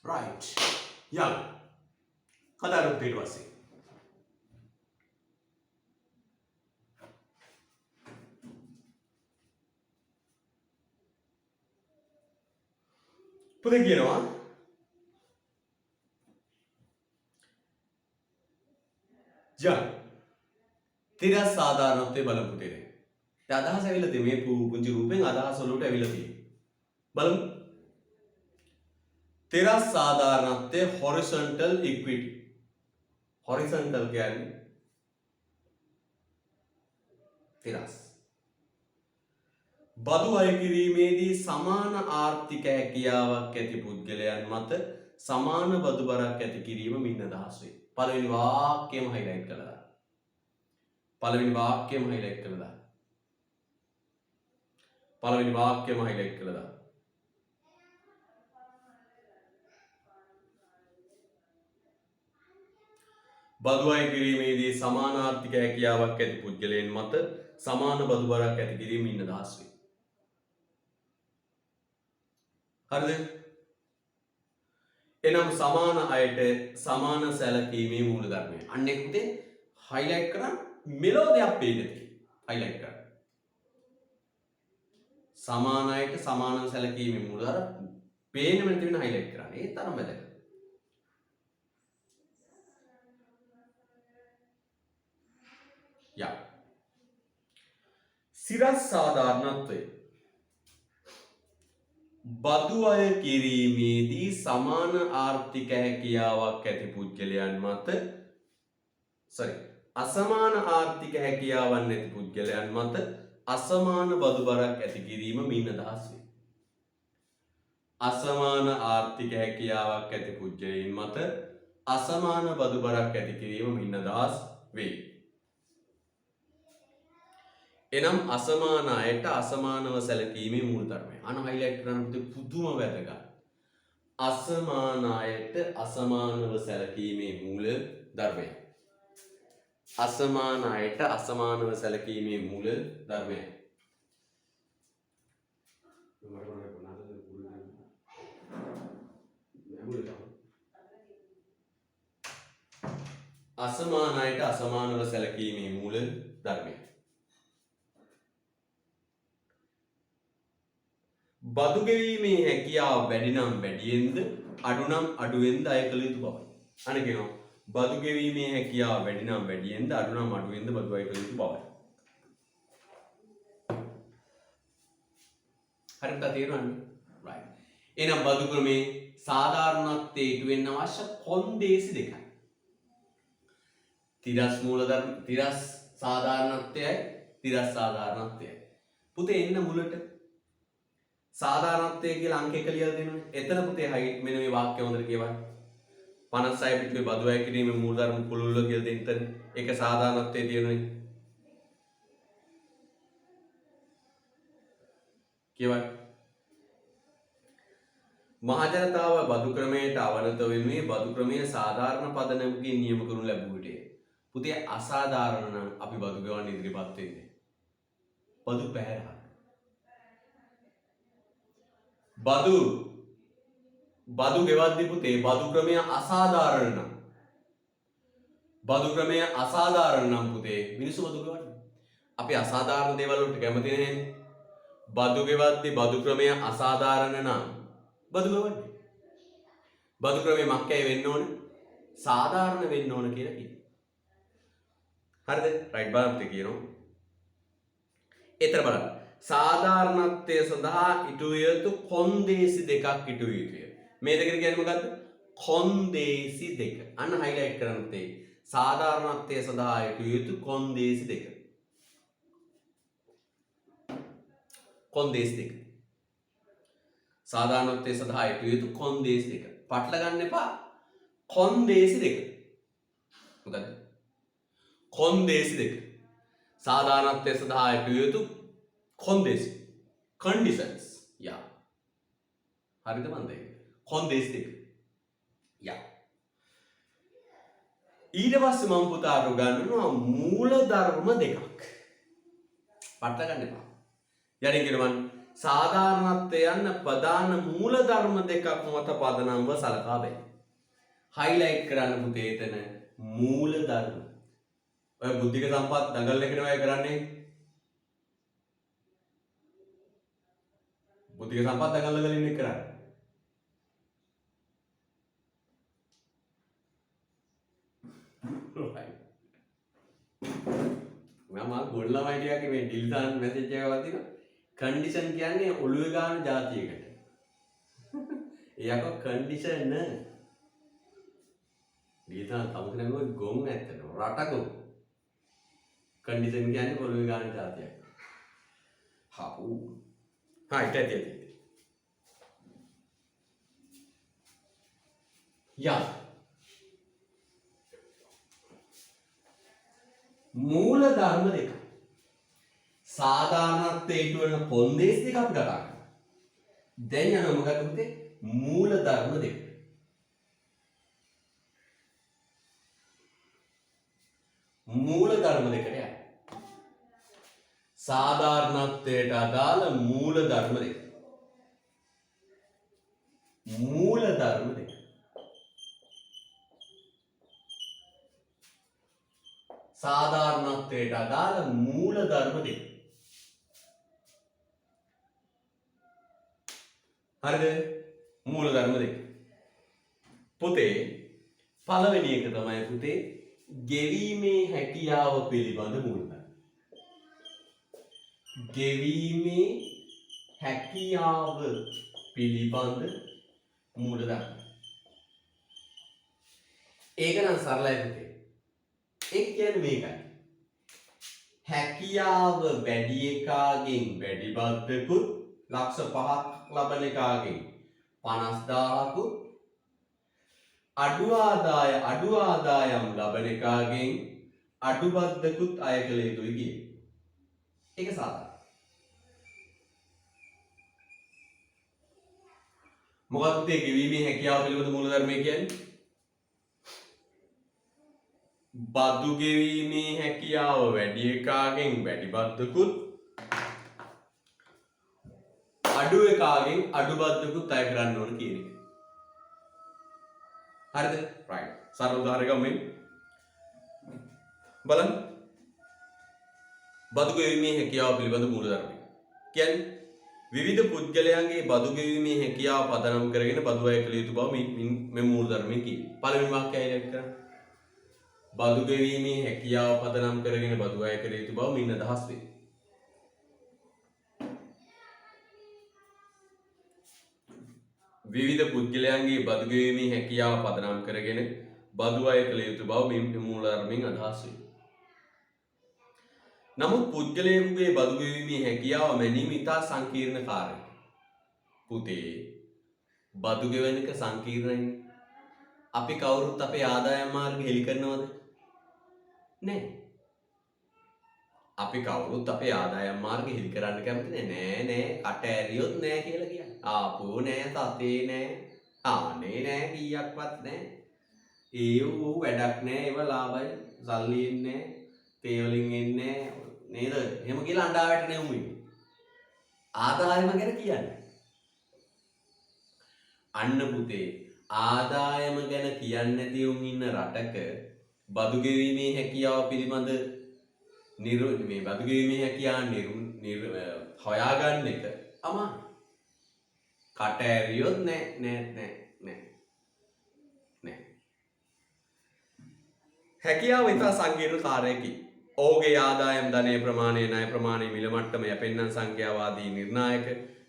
right. යන්න. කතාරුත් ඊට පස්සේ. පුතේ කියනවා ජා තිරස් සාධාරණත්වයේ බලමු පුතේ. දැන් අදහස ඇවිල්ලා තියෙන්නේ මේ පුංචි රූපෙන් අදහස වලට ඇවිල්ලා තියෙන්නේ. බලමු. තිරස් සාධාරණත්වයේ horizontal equity. horizontal කියන්නේ තිරස්. බදු අය කිරීමේදී සමාන ආර්ථික හැකියාවක් ඇති පුද්ගලයන් මත සමාන බදු බරක් ඇති කිරීම මින් අදහස් වේ. පළවෙනි වාක්‍යයම highlight කරලා දාන්න. පළවෙනි වාක්‍යයම highlight කරලා දාන්න. පළවෙනි වාක්‍යයම highlight කරලා දාන්න. බදු අය කිරීමේදී සමාන ආර්ථික හැකියාවක් ඇති පුද්ගලයන් මත සමාන බදු බරක් ඇති කිරීම මින් අදහස් වේ. හරිද? එනම් සමාන අයට සමාන සැලකීමේ මූලධර්මය. අන්න ඒක පුතේ highlight කරන් මෙලෝ දෙයක් පේන්න තියෙනවා. highlight කරන්න. සමාන අයට සමාන සැලකීමේ මූලධර්ම පේන්න මෙන්න තියෙන highlight කරන්න. ඒ තරම් වැදගත්. යා. සිරස් සාධාරණත්වය බදු අය කිරීමේදී සමාන ආර්ථික හැකියාවක් ඇති පුද්ගලයන් මත අසමාන ආර්ථික හැකියාවක් නැති පුද්ගලයන් මත අසමාන බදු බරක් ඇති කිරීම මින් අදහස් වේ. අසමාන ආර්ථික හැකියාවක් ඇති පුද්ගලයන් මත අසමාන බදු බරක් ඇති කිරීම මින් අදහස් වේ. එනම් අසමාන අයට අසමානව සැලකීමේ මූලධර්මය. අන highlight කරන්න පුදුම වැදගත්. අසමාන අයට අසමානව සැලකීමේ මූල ධර්මය. අසමාන අයට අසමානව සැලකීමේ මූල ධර්මය. අසමාන අයට අසමානව සැලකීමේ මූල ධර්මය. බදු ගෙවීමේ හැකියාව වැඩි නම් වැඩියෙන්ද අඩු නම් අඩුවෙන්ද අය කළ යුතු බවයි. අනේ කියනවා බදු ගෙවීමේ හැකියාව වැඩි නම් වැඩියෙන්ද අඩු නම් අඩුවෙන්ද බදු අය කළ යුතු බවයි. හරියට තේරුණානේ? right. එහෙනම් බදු ක්‍රමේ සාධාරණත්වයේ ඉටු වෙන්න අවශ්‍ය කොන්දේසි දෙකයි. තිරස් මූලධර්ම තිරස් සාධාරණත්වයයි තිරස් සාධාරණත්වයයි. පුතේ එන්න මුලට සාධාරණත්වය කියලා අංක 1 ලියලා දෙනවා. එතන පුතේ හයිට් මෙන්න මේ වාක්‍ය හොඳට කියවන්න. 56 පිටුවේ බදු අය කිරීමේ මූලධර්ම පුළුල්ල කියලා දෙන්න. ඒක සාධාරණත්වයේ තියෙනනේ. කියවන්න. මහජනතාව බදු ක්‍රමයට අවනත වෙනුවේ බදු ක්‍රමයේ සාධාරණ පදනමකින් නියම කරනු ලැබුව විටය. පුතේ අසාධාරණ නම් අපි බදු ගෙවන්න ඉදිරිපත් වෙන්නේ. බදු පැහැරහන. බදු ගෙවද්දි පුතේ බදු ක්‍රමය අසාධාරණ නම් පුතේ මිනිස්සු බදු ගෙවන්නේ. අපි අසාධාරණ දේවල් වලට කැමති නැහැ. බදු ගෙවද්දි බදු ක්‍රමය අසාධාරණ නම් බදු ගෙවන්නේ. බදු ක්‍රමය මක්කයි වෙන්න ඕනේ? සාධාරණ වෙන්න ඕන කියලා කියනවා. හරිද? රයිට් බලන්න කියනවා. ඒතර බලන්න. සාධාරණත්වය සඳහා ඉටු යුතු කොන්දේසි දෙකක් ඉටු යුතුය. මේ දෙකට කියන්නේ මොකද්ද? කොන්දේසි දෙක. අන්න highlight කරන්න තේ. සාධාරණත්වය සඳහා ඉටු යුතු කොන්දේසි දෙක. කොන්දේසි දෙක. සාධාරණත්වය සඳහා ඉටු යුතු කොන්දේසි දෙක. පටල ගන්න එපා. කොන්දේසි දෙක. මොකද්ද? කොන්දේසි දෙක. සාධාරණත්වය සඳහා ඉටු යුතු කොන්දේසි conditions යා හරිද මන්ද කොන්දේසි දෙක යා ඊට පස්සේ මම පුතාට උගන්වනවා මූල ධර්ම දෙකක් පටල ගන්න එපා යටින් කියනවා සාධාරණත්වය යන ප්‍රධාන මූල ධර්ම දෙකක් මත පදනම්ව සලකා බැලීම highlight කරන්න පුතේ එතන මූල ධර්ම ඔය බුද්ධික සම්පත් දඟල් එකනේ ඔය කරන්නේ බුද්ධික සම්පත් දඟල් වලින් එක් කරන්නේ right මම ගොල්ලම හිටියාගේ මේ ඩිල්සන් මැසේජ් එකක් වදිනවා. කන්ඩිෂන් කියන්නේ ඔළුවේ ගන්න જાතියකට. එයාක කන්ඩිෂන් ඩිල්සන් තමුසේ නම ගොන් ඇත්තට රටකෝ. කන්ඩිෂන් කියන්නේ ඔළුවේ ගන්න જાතියක්. හපු. හා ඊට ඇති. යා මූල ධර්ම දෙක සාධාරණත්වයට වන කොන්දේස් දෙක අපි කතා කරනවා. දැන් යනවා මොකක්ද පුතේ? මූල ධර්ම දෙක. මූල ධර්ම දෙකට යන්න. සාධාරණත්වයට අදාළ මූල ධර්ම දෙක. මූල ධර්ම දෙක. සාධාරණත්වයට අදාළ මූල ධර්ම දෙක. හරිද? මූල ධර්ම දෙක. පුතේ පළවෙනි එක තමයි පුතේ ගෙවීමේ හැකියාව පිළිබඳ මූල ධර්ම. ගෙවීමේ හැකියාව පිළිබඳ මූල ධර්ම. ඒක නම් සරලයි පුතේ. ඒක කියන්නේ මේකයි. හැකියාව වැඩි එකාගෙන් වැඩි බද්දකුත් ලක්ෂ 5ක් ලබන එකාගෙන් 50000කුත් අඩු ආදායම් ලබන එකාගෙන් අඩු බද්දකුත් අය කළ යුතුයි කියන්නේ. ඒක සාධාරණයි. මොකක්ද ඒ ගෙවීමේ හැකියාව පිළිබඳ මූල ධර්මය කියන්නේ? බදු ගෙවීමේ හැකියාව වැඩි එකාගෙන් වැඩි බද්දකුත් අඩු එකාගෙන් අඩු බද්දකුත් අය කරන්න ඕන කියන එක. හරිද? right. සරල උදාහරණයක් ගමු. බලන්න. බදු ගෙවීමේ හැකියාව පිළිබඳ මූල ධර්මය. කියන්නේ විවිධ පුද්ගලයන්ගේ බදු ගෙවීමේ හැකියාව පදනම් කරගෙන බදු අය කළ යුතු බව මේ මූල ධර්මයෙන් කියනවා. පළවෙනි වාක්‍යය ඉලක්ක කරන්න. බදු ගෙවීමේ හැකියාව පදනම් කරගෙන බදු අය කළ යුතු බව මින් අදහස් වේ. විවිධ පුද්ගලයන්ගේ බදු ගෙවීමේ හැකියාව පදනම් කරගෙන බදු අය කළ යුතු බව මින් මූල ධර්මයෙන් අදහස් වේ. නමුත් පුද්ගලයෙකුගේ බදු ගෙවීමේ හැකියාව මැනීම ඉතා සංකීර්ණ කාර්යයක්. පුතේ බදු ගෙවන එක සංකීර්ණයි. අපි කවුරුත් අපේ ආදායම් මාර්ග හෙලි කරනවද? නෑ. අපි කවුරුත් අපේ ආදායම් මාර්ග හෙලි කරන්න කැමති නෑ. කට ඇරියොත් නෑ කියලා කියන්නේ. ආපෝ නෑ, තතේ නෑ, ආනේ නෑ, කීයක්වත් නෑ. ඒව වැඩක් නෑ, ඒව ලාභයි, සල්ලි එන්නේ නෑ, තේ වලින් එන්නේ නෑ නේද? එහෙම කියලා අඬා වැටෙන්නේ උඹ. ආදායම ගැන කියන්නේ. අන්න පුතේ ආදායම ගැන කියන්නේ නැති උන් ඉන්න රටක බදු ගෙවීමේ හැකියාව පිළිබඳ මේ බදු ගෙවීමේ හැකියාව හොයාගන්න එක අමාරුයි. කට ඇරියොත් නෑ. හැකියාව ඉතා සංකීර්ණ කාර්යයකි. ඔහුගේ ආදායම් ධනය ප්‍රමාණය, ණය ප්‍රමාණය, මිල මට්ටම, යැපෙන්නන් සංඛ්‍යාව ආදී නිර්ණායක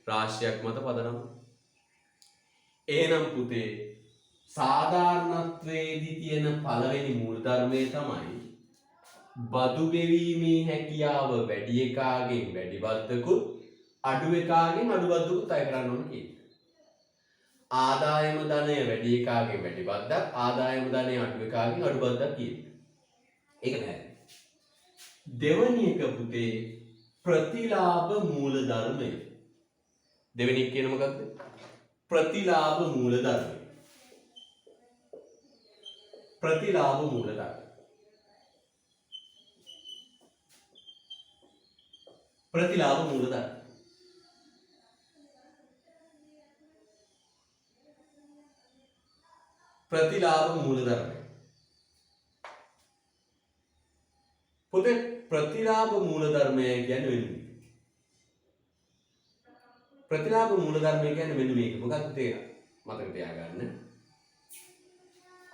රාශියක් මත පදනම්. එහෙනම් පුතේ සාධාරණත්වයේදී තියෙන පළවෙනි මූල ධර්මය තමයි බදු ගෙවීමේ හැකියාව වැඩි එකාගෙන් වැඩි බද්දකුත් අඩු එකාගෙන් අඩු බද්දකුත් අය කරන්න ඕන කියන්නේ. ආදායම ධනය වැඩි එකාගෙන් වැඩි බද්දක්, ආදායම ධනය අඩු එකාගෙන් අඩු බද්දක් කියන්නේ. ඒක නෑ. දෙවැනි එක පුතේ ප්‍රතිලාභ මූල ධර්මය. දෙවෙනි එක කියන මොකක්ද? ප්‍රතිලාභ මූල ධර්මය. ප්‍රතිලාභ මූල ධර්මය. ප්‍රතිලාභ මූල ධර්මය. ප්‍රතිලාභ මූල ධර්මය. පුතේ ප්‍රතිලාභ මූල ධර්මය කියන්නේ වෙන්නේ. ප්‍රතිලාභ මූල ධර්මය කියන්නේ මෙන්න මේක. මොකක්ද තේරෙන්නේ? මතක තියාගන්න.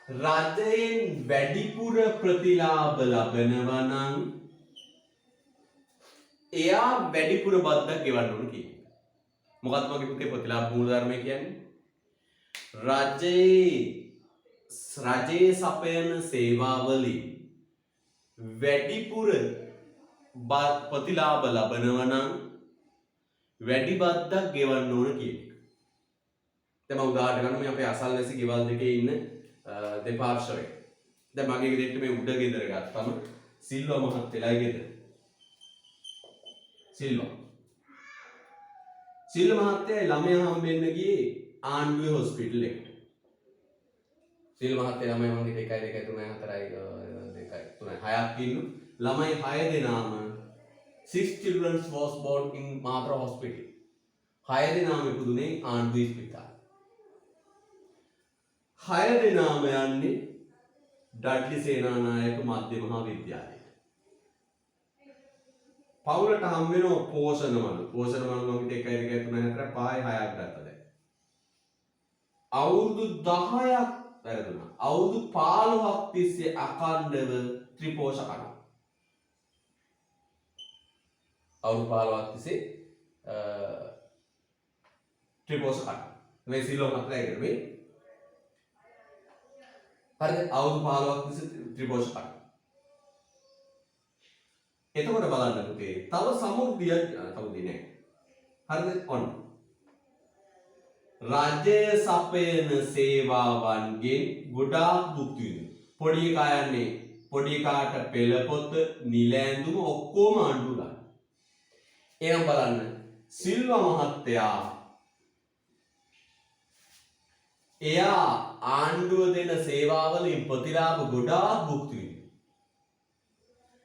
රජයෙන් වැඩිපුර ප්‍රතිලාභ ලබනවා නම් එයා වැඩිපුර බද්දක් ගෙවන්න ඕන කියන එක. මොකක්ද මගේ පුතේ ප්‍රතිලාභ මූලධර්මය කියන්නේ? රජයේ සපයන සේවාවලින් වැඩිපුර ප්‍රතිලාභ ලබනවා නම් වැඩි බද්දක් ගෙවන්න ඕන කියන එක. දැන් මම උදාහරණ ගන්න මේ අපේ අසල්වැසි ගෙවල් දෙකේ ඉන්න දෙපාර්ශ්වය. දැන් මගේ ගෙදරට මේ උඩ ගෙදර ගත්තම සිල්වා මහත්තයලා ගෙදර. සිල්වා මහත්තයා ළමයා හම්බෙන්න ගියේ ආණ්ඩුවේ හොස්පිටල් එකට. සිල්වා මහත්තයා ළමයි මම 1 2 3 4 2 3 6ක් ඉන්නු. ළමයි 6 දෙනාම 6 children was born in Matra hospital. 6 දෙනාම ඉපදුනේ ආණ්ඩුවේ ස්පිතාලේ. 6 දෙනාම යන්නේ ඩඩ්ලි සේනානායක මධ්‍ය මහා විද්‍යාලයට. පවුලට හම් වෙනවා පෝෂණවලු. පෝෂණවලු මම 1 2 3 4 5 6ක් ගත්තා දැන්. අවුරුදු 10ක් වැරදුනා. අවුරුදු 15ක් තිස්සේ අඛණ්ඩව ත්‍රිපෝෂ කනවා. අවුරුදු 15ක් තිස්සේ ත්‍රිපෝෂ කනවා. මේ සිල්වා මහත්තයා කියන්නේ හරිද? අවුරුදු 15ක් තිස්සේ ත්‍රිපෝෂ කනවා. එතකොට බලන්න පුතේ තව සමුර්දියක් තවදී නෑ. හරිද? ඔන්න. රජය සපයන සේවාවන්ගෙන් ගොඩාක් භුක්ති විඳින. පොඩි එකා යන්නේ පොඩි එකාට පෙළ පොත, නිල ඇඳුම ඔක්කොම ආණ්ඩුව ගන්න. එහෙනම් බලන්න සිල්වා මහත්තයා එයා ආණ්ඩුව දෙන සේවාවලින් ප්‍රතිලාභ ගොඩාක් භුක්ති විඳින.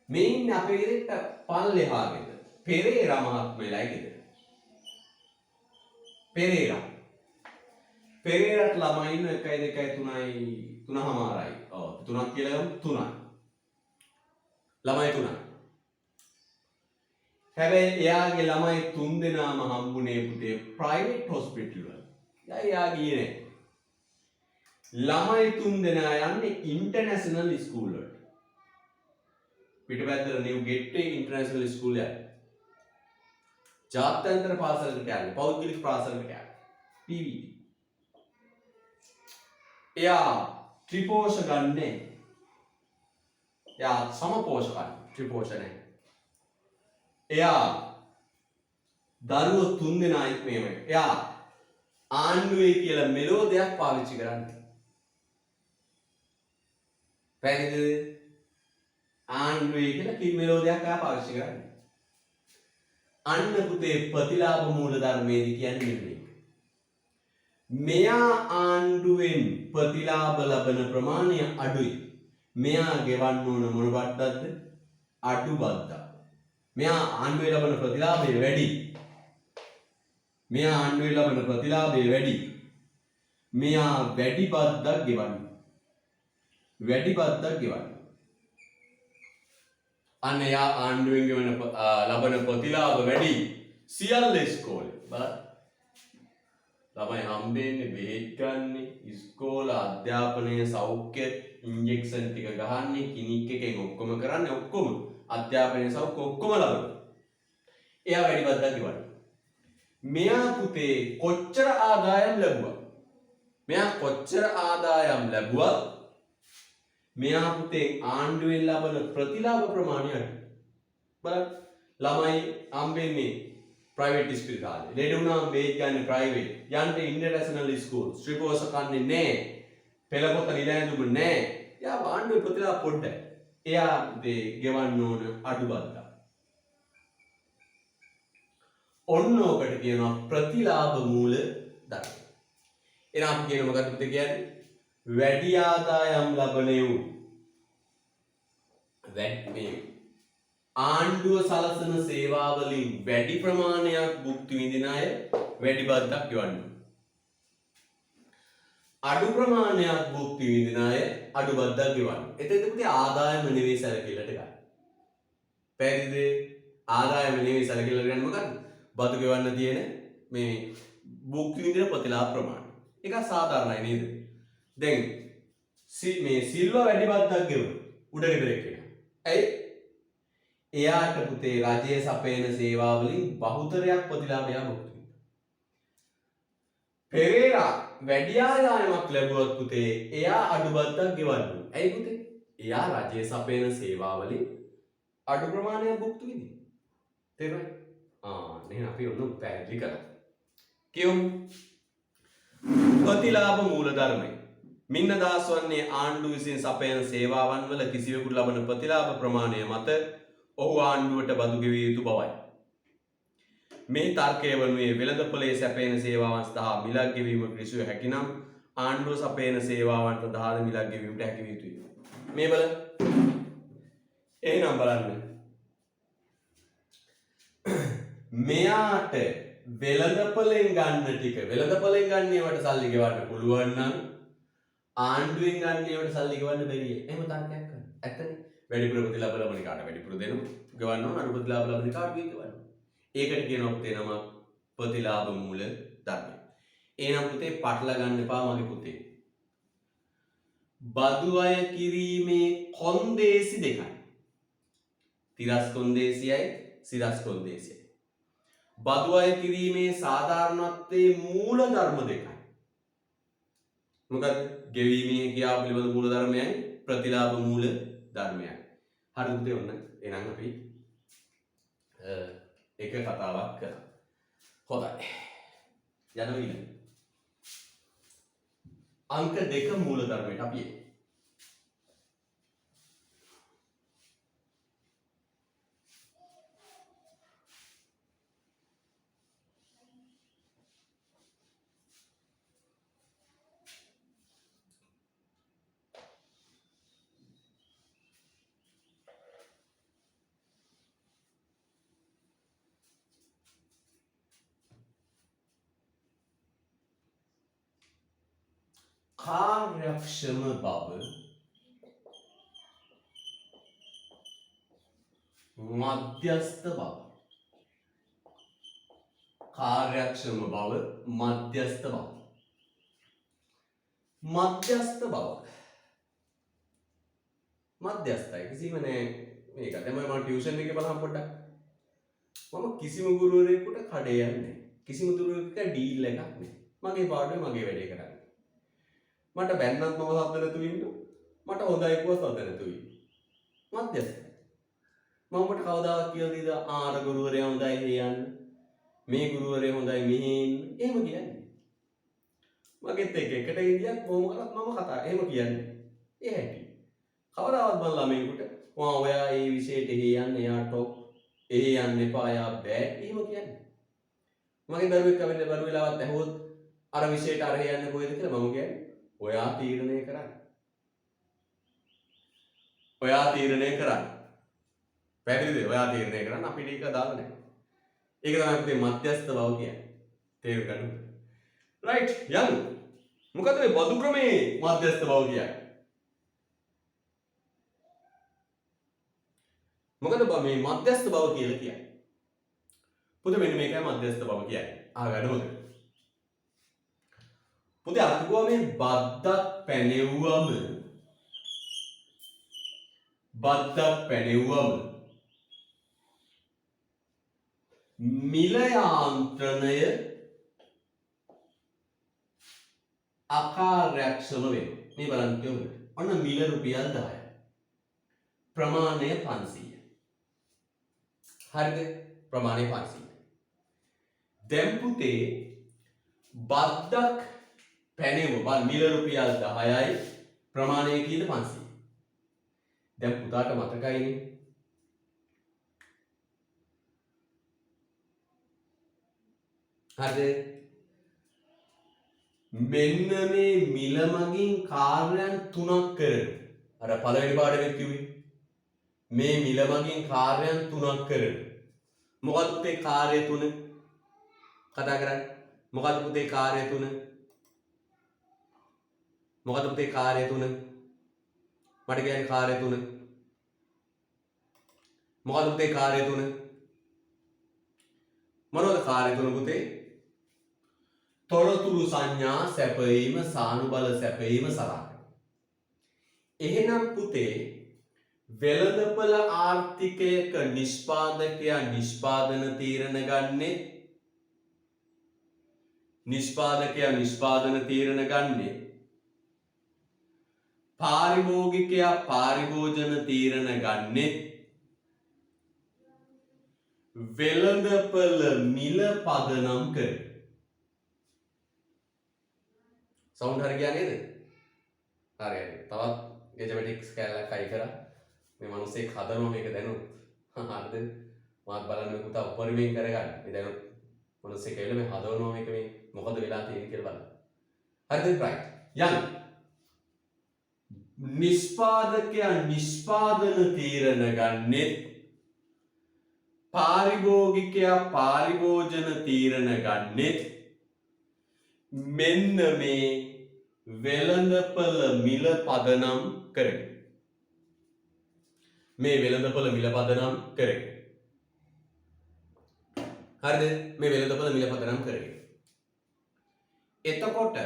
මේ ඉන්නේ අපේ ගෙදරට පල්ලෙහා ගෙදර. පෙරේරා මහත්මයාලා ගෙදර. පෙරේරාට ළමයි ඉන්න 1 2 3යි 3මාරයි. ඔව් 3ක් කියලා ගමු 3යි. ළමයි 3යි. හැබැයි එයාගේ ළමයි 3 දෙනාම හම්බුනේ පුතේ ප්‍රයිවට් හොස්පිටල් වල. එයා ගියේ නෑ. ළමයි 3 දෙනා යන්නේ ඉන්ටර්නැෂනල් ස්කූල් වලට. පිටපැත්තට නිව් ගෙට්වේ ඉන්ටර්නැෂනල් ස්කූල් එකක්. ජාත්‍යන්තර පාසලකට යන්නේ පෞද්ගලික පාසලකට යන්නේ. PVT. එයා ත්‍රිපෝෂ ගන්නේ. එයා සමපෝෂ ගන්න. ත්‍රිපෝෂ නැහැ. එයා දරුවෝ 3 දෙනා මේව. එයා ආණ්ඩුවේ කියලා මෙලෝ දෙයක් පාවිච්චි කරන්නේ. පැහැදිලිද? ආණ්ඩුවේ කියලා කි මෙලෝ දෙයක් පාවිච්චි කරන්නේ. අන්න පුතේ ප්‍රතිලාභ මූල ධර්මයේදී කියන්නේ මේක. මෙයා ආණ්ඩුවෙන් ප්‍රතිලාභ ලබන ප්‍රමාණය අඩුයි. මෙයා ගෙවන්න ඕන මොන බද්දක්ද? අඩු බද්දක්. මෙයා ආණ්ඩුවේ ලබන ප්‍රතිලාභය වැඩි. මෙයා වැඩි බද්දක් ගෙවන්න. අන්න එයා ආණ්ඩුවෙන් ගෙවන ලබන ප්‍රතිලාභ වැඩි. සියල්ල ඉස්කෝලේ බලන්න. ළමයි හම්බෙන්නේ බෙහෙත් ගන්න, ඉස්කෝල අධ්‍යාපනය සෞඛ්‍ය ඉන්ජෙක්ෂන් ටික ගහන්නේ, ක්ලිනික් එකෙන් ඔක්කොම කරන්නේ, ඔක්කොම අධ්‍යාපනය සෞඛ්‍ය ඔක්කොම ලබනවා. එයා වැඩි බද්දක් ගෙවන්න. මෙයා පුතේ කොච්චර ආදායම් ලැබුවා? මෙයා පුතේ ආණ්ඩුවෙන් ලබන ප්‍රතිලාභ ප්‍රමාණය අඩුයි. බලන්න ළමයි හම්බෙන්නේ ප්‍රයිවට් ස්පිරිතාලේ. ලෙඩ වුණාම බේත් ගන්න ප්‍රයිවට්. යන්න ඉන්ටර්නැෂනල් ස්කූල්. ශ්‍රීපෝෂ කන්නේ නැහැ. පෙළපොත නිල ඇඳුම නැහැ. එයා ආණ්ඩුවේ ප්‍රතිලාභ පොඩ්ඩයි. එයා පුතේ ගෙවන්න ඕන අඩු බද්දක්. ඔන්න ඔකට කියනවා ප්‍රතිලාභ මූල ධර්ම. එහෙනම් අපි කියන මොකක්ද පුතේ කියන්නේ? වැඩි ආදායම් ලබන ආණ්ඩුව සලසන සේවාවලින් වැඩි ප්‍රමාණයක් භුක්ති විඳින අය වැඩි බද්දක් ගෙවන්න. අඩු ප්‍රමාණයක් භුක්ති විඳින අය අඩු බද්දක් ගෙවන්න. එතෙන්ද පුතේ ආදායම නෙවෙයි සැලකිල්ලට ගන්න. පැහැදිලිද? ආදායම නෙවෙයි සැලකිල්ලට ගන්න මොකද්ද? බදු ගෙවන්න තියෙන මේ භුක්ති විඳින ප්‍රතිලාභ ප්‍රමාණය. ඒක සාධාරණයි නේද? දැන් මේ සිල්වා වැඩි බද්දක් ගෙවන උඩ ගෙදර එක්කෙනා. ඇයි? එයාට පුතේ රජයේ සපයන සේවා වලින් බහුතරයක් ප්‍රතිලාභයක් භුක්ති විඳිනවා. පෙරේරා වැඩි ආදායමක් ලැබුවොත් පුතේ එයා අඩු බද්දක් ගෙවන්න. ඇයි පුතේ? එයා රජයේ සපයන සේවා වලින් අඩු ප්‍රමාණයක් භුක්ති විඳිනවා. තේරුණාද? එහෙනම් අපි ඔන්න පැහැදිලි කරා. කියමු. ප්‍රතිලාභ මූලධර්මය. මින්න දාස් වන්නේ ආණ්ඩුව විසින් සපයන සේවාවන් වල කිසිවෙකුට ලබන ප්‍රතිලාභ ප්‍රමාණය මත ඔහු ආණ්ඩුවට බදු ගෙවිය යුතු බවයි. මේ තර්කය වනුයේ වෙළඳපොලේ සැපයන සේවාවන් සඳහා මිලක් ගෙවීමට රිසුව හැකිනම් ආණ්ඩුව සපයන සේවාවන් සඳහා මිලක් ගෙවීමට හැකි විය යුතුයි. මේ බල. එහෙනම් බලන්න. මෙයාට වෙළඳපොලෙන් ගන්න ටික වෙළඳපොලෙන් ගන්න ඒවට සල්ලි ගෙවන්න පුළුවන් නම් ආණ්ඩුවෙන් ගන්න ඒවට සල්ලි ගෙවන්න බැරිය. එහෙම තර්කයක් කරන්න. ඇත්තනේ. වැඩිපුර ප්‍රතිලාභ ලබන කාට වැඩිපුර දෙනවා. ගෙවන්නවා අඩු ප්‍රතිලාභ ලබන කාට ගෙවන්නවා. ඒකට කියනවා පුතේ නම ප්‍රතිලාභ මූල ධර්මය. එහෙනම් පුතේ පටල ගන්න එපා මගේ පුතේ. බදු අය කිරීමේ කොන්දේසි දෙකයි. තිරස් කොන්දේසියයි සිරස් කොන්දේසියයි. බදු අය කිරීමේ සාධාරණත්වයේ මූල ධර්ම දෙකයි. මොකද ගෙවීමේ කියා පිළිබඳ මූල ධර්මයයි ප්‍රතිලාභ මූල ධර්මයයි. හරි පුතේ ඔන්න එහෙනම් අපි එක කතාවක් කරා. හොඳයි. යනවා ඊළඟ. අංක 2 මූල ධර්මයට අපි එමු. කාර්යක්ෂම බව මධ්‍යස්ථ බව කාර්යක්ෂම බව මධ්‍යස්ථ බව මධ්‍යස්ථ බව මධ්‍යස්ථයි කිසිම නෑ මේක තමයි මම ටියුෂන් එකේ බලහම් පොඩ්ඩක් මම කිසිම ගුරුවරයෙකුට කඩේ යන්නේ නෑ කිසිම ගුරුවරයෙකුට ඩීල් එකක් නෑ මගේ පාඩුවේ මගේ වැඩේ කරන්නේ මට බැන්නත් මම සද්ද නැතුව ඉන්න මට හොඳයි කිව්වොත් සද්ද නැතුව ඉන්න මධ්‍යස්ථ මම ඔබට කවදාවත් කියලා දීද අර ගුරුවරයා හොඳයි හේ යන්න මේ ගුරුවරයා හොඳයි මෙහි ඉන්න එහෙම කියන්නේ මගෙත් එකට ඉඳියක් කොහොම කරත් මම කතා එහෙම කියන්නේ ඒ හැටි කවදාවත් මම ළමයෙකුට ඔයා ඒ විෂයට හේ යන්න එයාට ඒ යන්න එපා එයා බෑ එහෙම කියන්නේ මගේ දරුවෙක් කවෙන්න බරු වෙලාවත් ඇහුවොත් අර විෂයට අර හේ යන්න කොහෙද කියලා මම කියන්නේ ඔයා තීරණය කරන්න. ඔයා තීරණය කරන්න. පැහැදිලිද? ඔයා තීරණය කරන්න අපිට ඒක දාලා නැහැ. ඒක තමයි අපේ මධ්‍යස්ථ බව කියන්නේ. තේරුම් ගන්න. රයිට් යමු. මොකද මේ බදු ක්‍රමේ මධ්‍යස්ථ බව කියන්නේ? මොකද මේ මධ්‍යස්ථ බව කියලා කියන්නේ? පුතේ මෙන්න මේකයි මධ්‍යස්ථ බව කියන්නේ. අහගන්න හොඳට. පුතේ අපි ගෝ මේ බද්දක් පැනෙව්වම මිල යාන්ත්‍රණය අකාර්යක්ෂම වෙනවා. මේ බලන්න කියමු. ඔන්න මිල රුපියල් 10යි. ප්‍රමාණය 500යි. හරිද? ප්‍රමාණය 500යි. දැන් පුතේ බද්දක් පැනෙව මිල රුපියල් 10යි ප්‍රමාණය කීයද 500. දැන් පුතාට මතකයිනේ හරිද මෙන්න මේ මිල මගින් කාර්යයන් 3ක් කරන අර පළවෙනි පාඩමේ කිව්වේ මේ මිල මගින් කාර්යයන් 3ක් කරන මොකක්ද පුතේ කාර්ය 3 කතා කරන්නේ මොකක්ද පුතේ කාර්ය 3 මොකද පුතේ කාර්ය 3 මට කියන්නේ කාර්ය 3 මොකද පුතේ කාර්ය 3 මොනවද කාර්ය 3 පුතේ තොරතුරු සංඥා සැපයීම සානුබල සැපයීම සලකන එහෙනම් පුතේ වෙළඳපළ ආර්ථිකයක නිෂ්පාදකයා නිෂ්පාදන තීරණ ගන්නේ පාරිභෝගිකයා පාරිභෝජන තීරණ ගන්නේ වෙළඳපළ මිල පදනම් කර. සවුන්ඩ් හරි ගියා නේද? හරි හරි. තවත් ජෙනටික්ස් කැලක් අයි කරා. මේ මිනිස්සේ හදනවා මේක දැනුත්. හරිද? මාත් බලන්න පුතා උපරිමයෙන් කරගන්න. මේ දැනුත් මිනිස්සේ කියලා මේ හදවනවා මේක මේ මොකද වෙලා තියෙන්නේ කියලා බලන්න. හරිද? right. යන්න. නිෂ්පාදකයා නිෂ්පාදන තීරණ ගන්නේ පාරිභෝගිකයා පාරිභෝජන තීරණ ගන්නේ මෙන්න මේ වෙළඳපළ මිල පදනම් කරගෙන. මේ වෙළඳපළ මිල පදනම් කරගෙන. හරිද? මේ වෙළඳපළ මිල පදනම් කරගෙන. එතකොට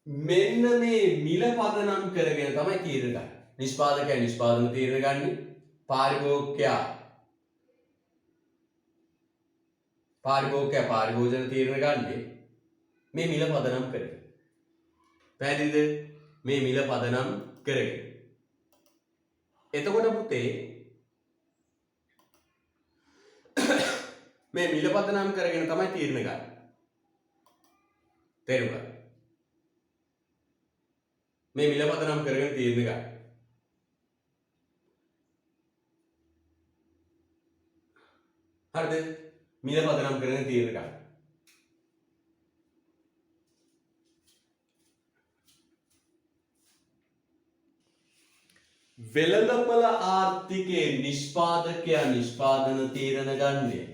මෙන්න මේ මිල පදනම් කරගෙන තමයි තීරණ ගන්න. නිෂ්පාදකයා නිෂ්පාදන තීරණ ගන්නේ. පාරිභෝගිකයා පාරිභෝජන තීරණ ගන්නේ මේ මිල පදනම් කරගෙන. පැහැදිලිද? මේ මිල පදනම් කරගෙන. එතකොට පුතේ මේ මිල පදනම් කරගෙන තමයි තීරණ ගන්න. තේරුණාද? මේ මිල පදනම් කරගෙන තීරණ ගන්න. හරිද? මිල පදනම් කරගෙන තීරණ ගන්න. වෙළඳපළ ආර්ථිකයේ නිෂ්පාදකයා නිෂ්පාදන තීරණ ගන්නේ.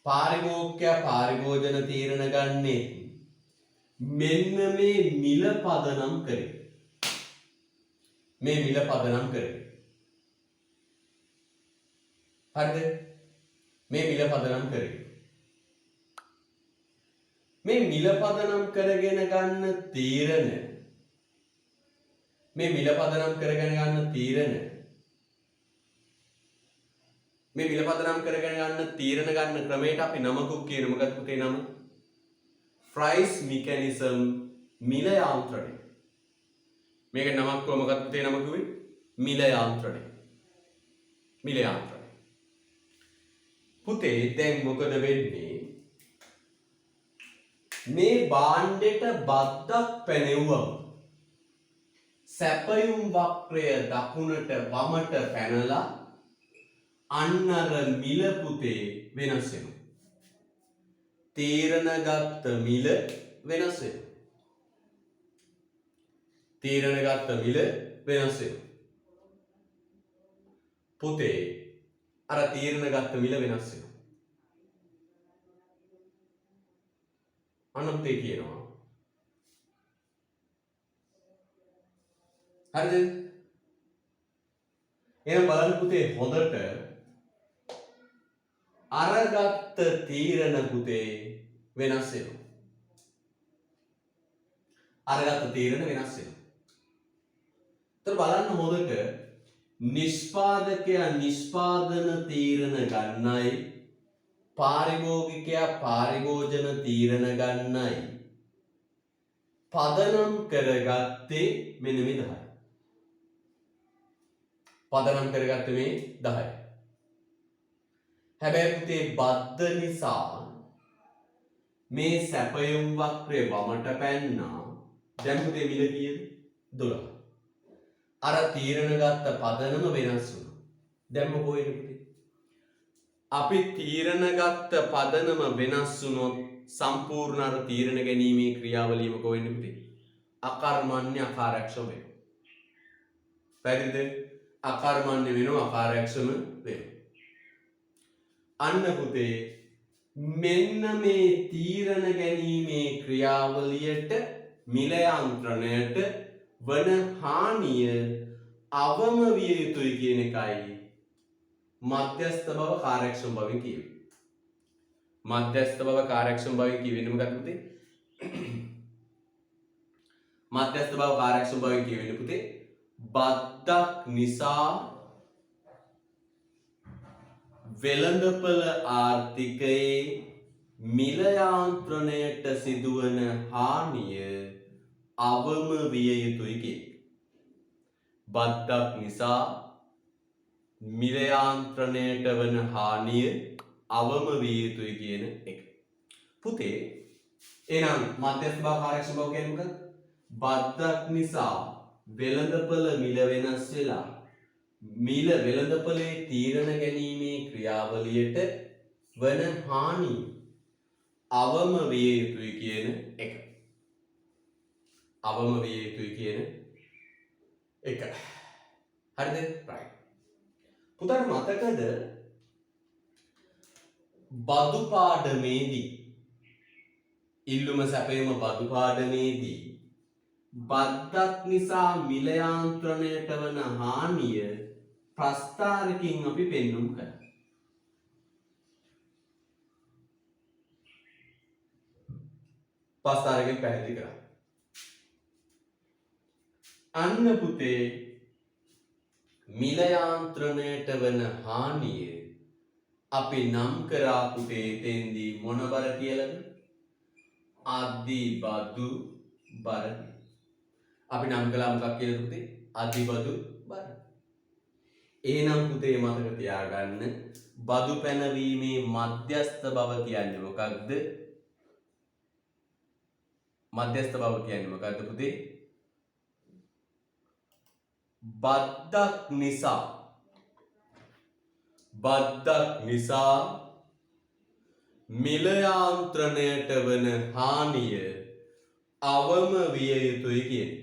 පාරිභෝගිකයා පාරිභෝජන තීරණ ගන්නේ මෙන්න මේ මිල පදනම් කරගෙන. මේ මිල පදනම් කරගෙන. හරිද? මේ මිල පදනම් කරගෙන. මේ මිල පදනම් කරගෙන ගන්න තීරණ මේ මිල පදනම් කරගෙන ගන්න තීරණ මේ මිල පදනම් කරගෙන ගන්න තීරණ ගන්න ක්‍රමයට අපි නමකුත් කියන මොකක්ද පුතේ නම? price mechanism මිල යාන්ත්‍රණය. මේක නමක් කොහොමද පුතේ නම කිව්වේ? මිල යාන්ත්‍රණය. මිල යාන්ත්‍රණය. පුතේ දැන් මොකද වෙන්නේ? මේ භාණ්ඩෙට බද්දක් පැනෙවුවම සැපයුම් වක්‍රය දකුණට වමට පැනලා අන්න අර මිල පුතේ වෙනස් වෙනවා. තීරණ ගත්ත මිල වෙනස් වෙනවා. තීරණ ගත්ත මිල වෙනස් වෙනවා. පුතේ අර තීරණ ගත්ත මිල වෙනස් වෙනවා. අන්න පුතේ කියනවා. හරිද? එහෙනම් බලන්න පුතේ හොඳට අරගත්ත තීරණ පුතේ වෙනස් වෙනවා. අරගත්ත තීරණ වෙනස් වෙනවා. ඒතර බලන්න හොඳට නිෂ්පාදකයා නිෂ්පාදන තීරණ ගන්නයි පාරිභෝගිකයා පාරිභෝජන තීරණ ගන්නයි පදනම් කරගත්තේ මෙන්න මේ 10. පදනම් කරගත්තේ මේ 10. හැබැයි පුතේ බද්ද නිසා මේ සැපයුම් වක්‍රය වමට පැන්නා. දැන් පුතේ මිල කීයද? 12. අර තීරණ ගත්ත පදනම වෙනස් වුණා. දැන් මොකෝ වෙන්නේ පුතේ? අපි තීරණ ගත්ත පදනම වෙනස් වුණොත් සම්පූර්ණ අර තීරණ ගැනීමේ ක්‍රියාවලිය මොකෝ වෙන්නේ පුතේ? අකර්මණ්‍ය අකාර්යක්ෂම වෙනවා. පැහැදිලිද? අකර්මණ්‍ය වෙනවා අකාර්යක්ෂම වෙනවා. අන්න පුතේ මෙන්න මේ තීරණ ගැනීමේ ක්‍රියාවලියට මිල යාන්ත්‍රණයට වන හානිය අවම විය යුතුයි කියන එකයි මධ්‍යස්ථ බව කාර්යක්ෂම බවින් කියවේ. මධ්‍යස්ථ බව කාර්යක්ෂම බවින් කියවෙන්නේ මොකක්ද පුතේ? මධ්‍යස්ථ බව කාර්යක්ෂම බව කියවෙන්නේ පුතේ බද්දක් නිසා වෙළඳපළ ආර්ථිකයේ මිල යාන්ත්‍රණයට සිදුවන හානිය අවම විය යුතුයි කියන. බද්දක් නිසා මිල යාන්ත්‍රණයට වන හානිය අවම විය යුතුයි කියන එක. පුතේ එහෙනම් මධ්‍යස්ථ බව කාර්යක්ෂම බව කියන්නේ මොකක්ද? බද්දක් නිසා වෙළඳපළ මිල වෙනස් වෙලා මිල වෙළඳපළේ තීරණ ගැනීමේ ක්‍රියාවලියට වන හානිය අවම විය යුතුයි කියන එක. අවම විය යුතුයි කියන එක. හරිද? right. පුතාට මතකද බදු පාඩමේදී ඉල්ලුම සැපයීම බදු පාඩමේදී බද්දක් නිසා මිල යාන්ත්‍රණයට වන හානිය ප්‍රස්ථාරකින් අපි පෙන්වමු කරා. ප්‍රස්ථාරකෙන් පැහැදිලි කරා. අන්න පුතේ මිල යාන්ත්‍රණයට වන හානිය අපි නම් කරා පුතේ තෙන්දී මොන බර කියලාද? අධි බදු බර. අපි නම් කළා මොකක් කියලාද පුතේ? අධි බදු බර. එහෙනම් පුතේ මතක තියාගන්න බදු පැනවීමේ මධ්‍යස්ථ බව කියන්නේ මොකක්ද? මධ්‍යස්ථ බව කියන්නේ මොකක්ද පුතේ? බද්දක් නිසා මිල යාන්ත්‍රණයට වන හානිය අවම විය යුතුයි කියන්නේ.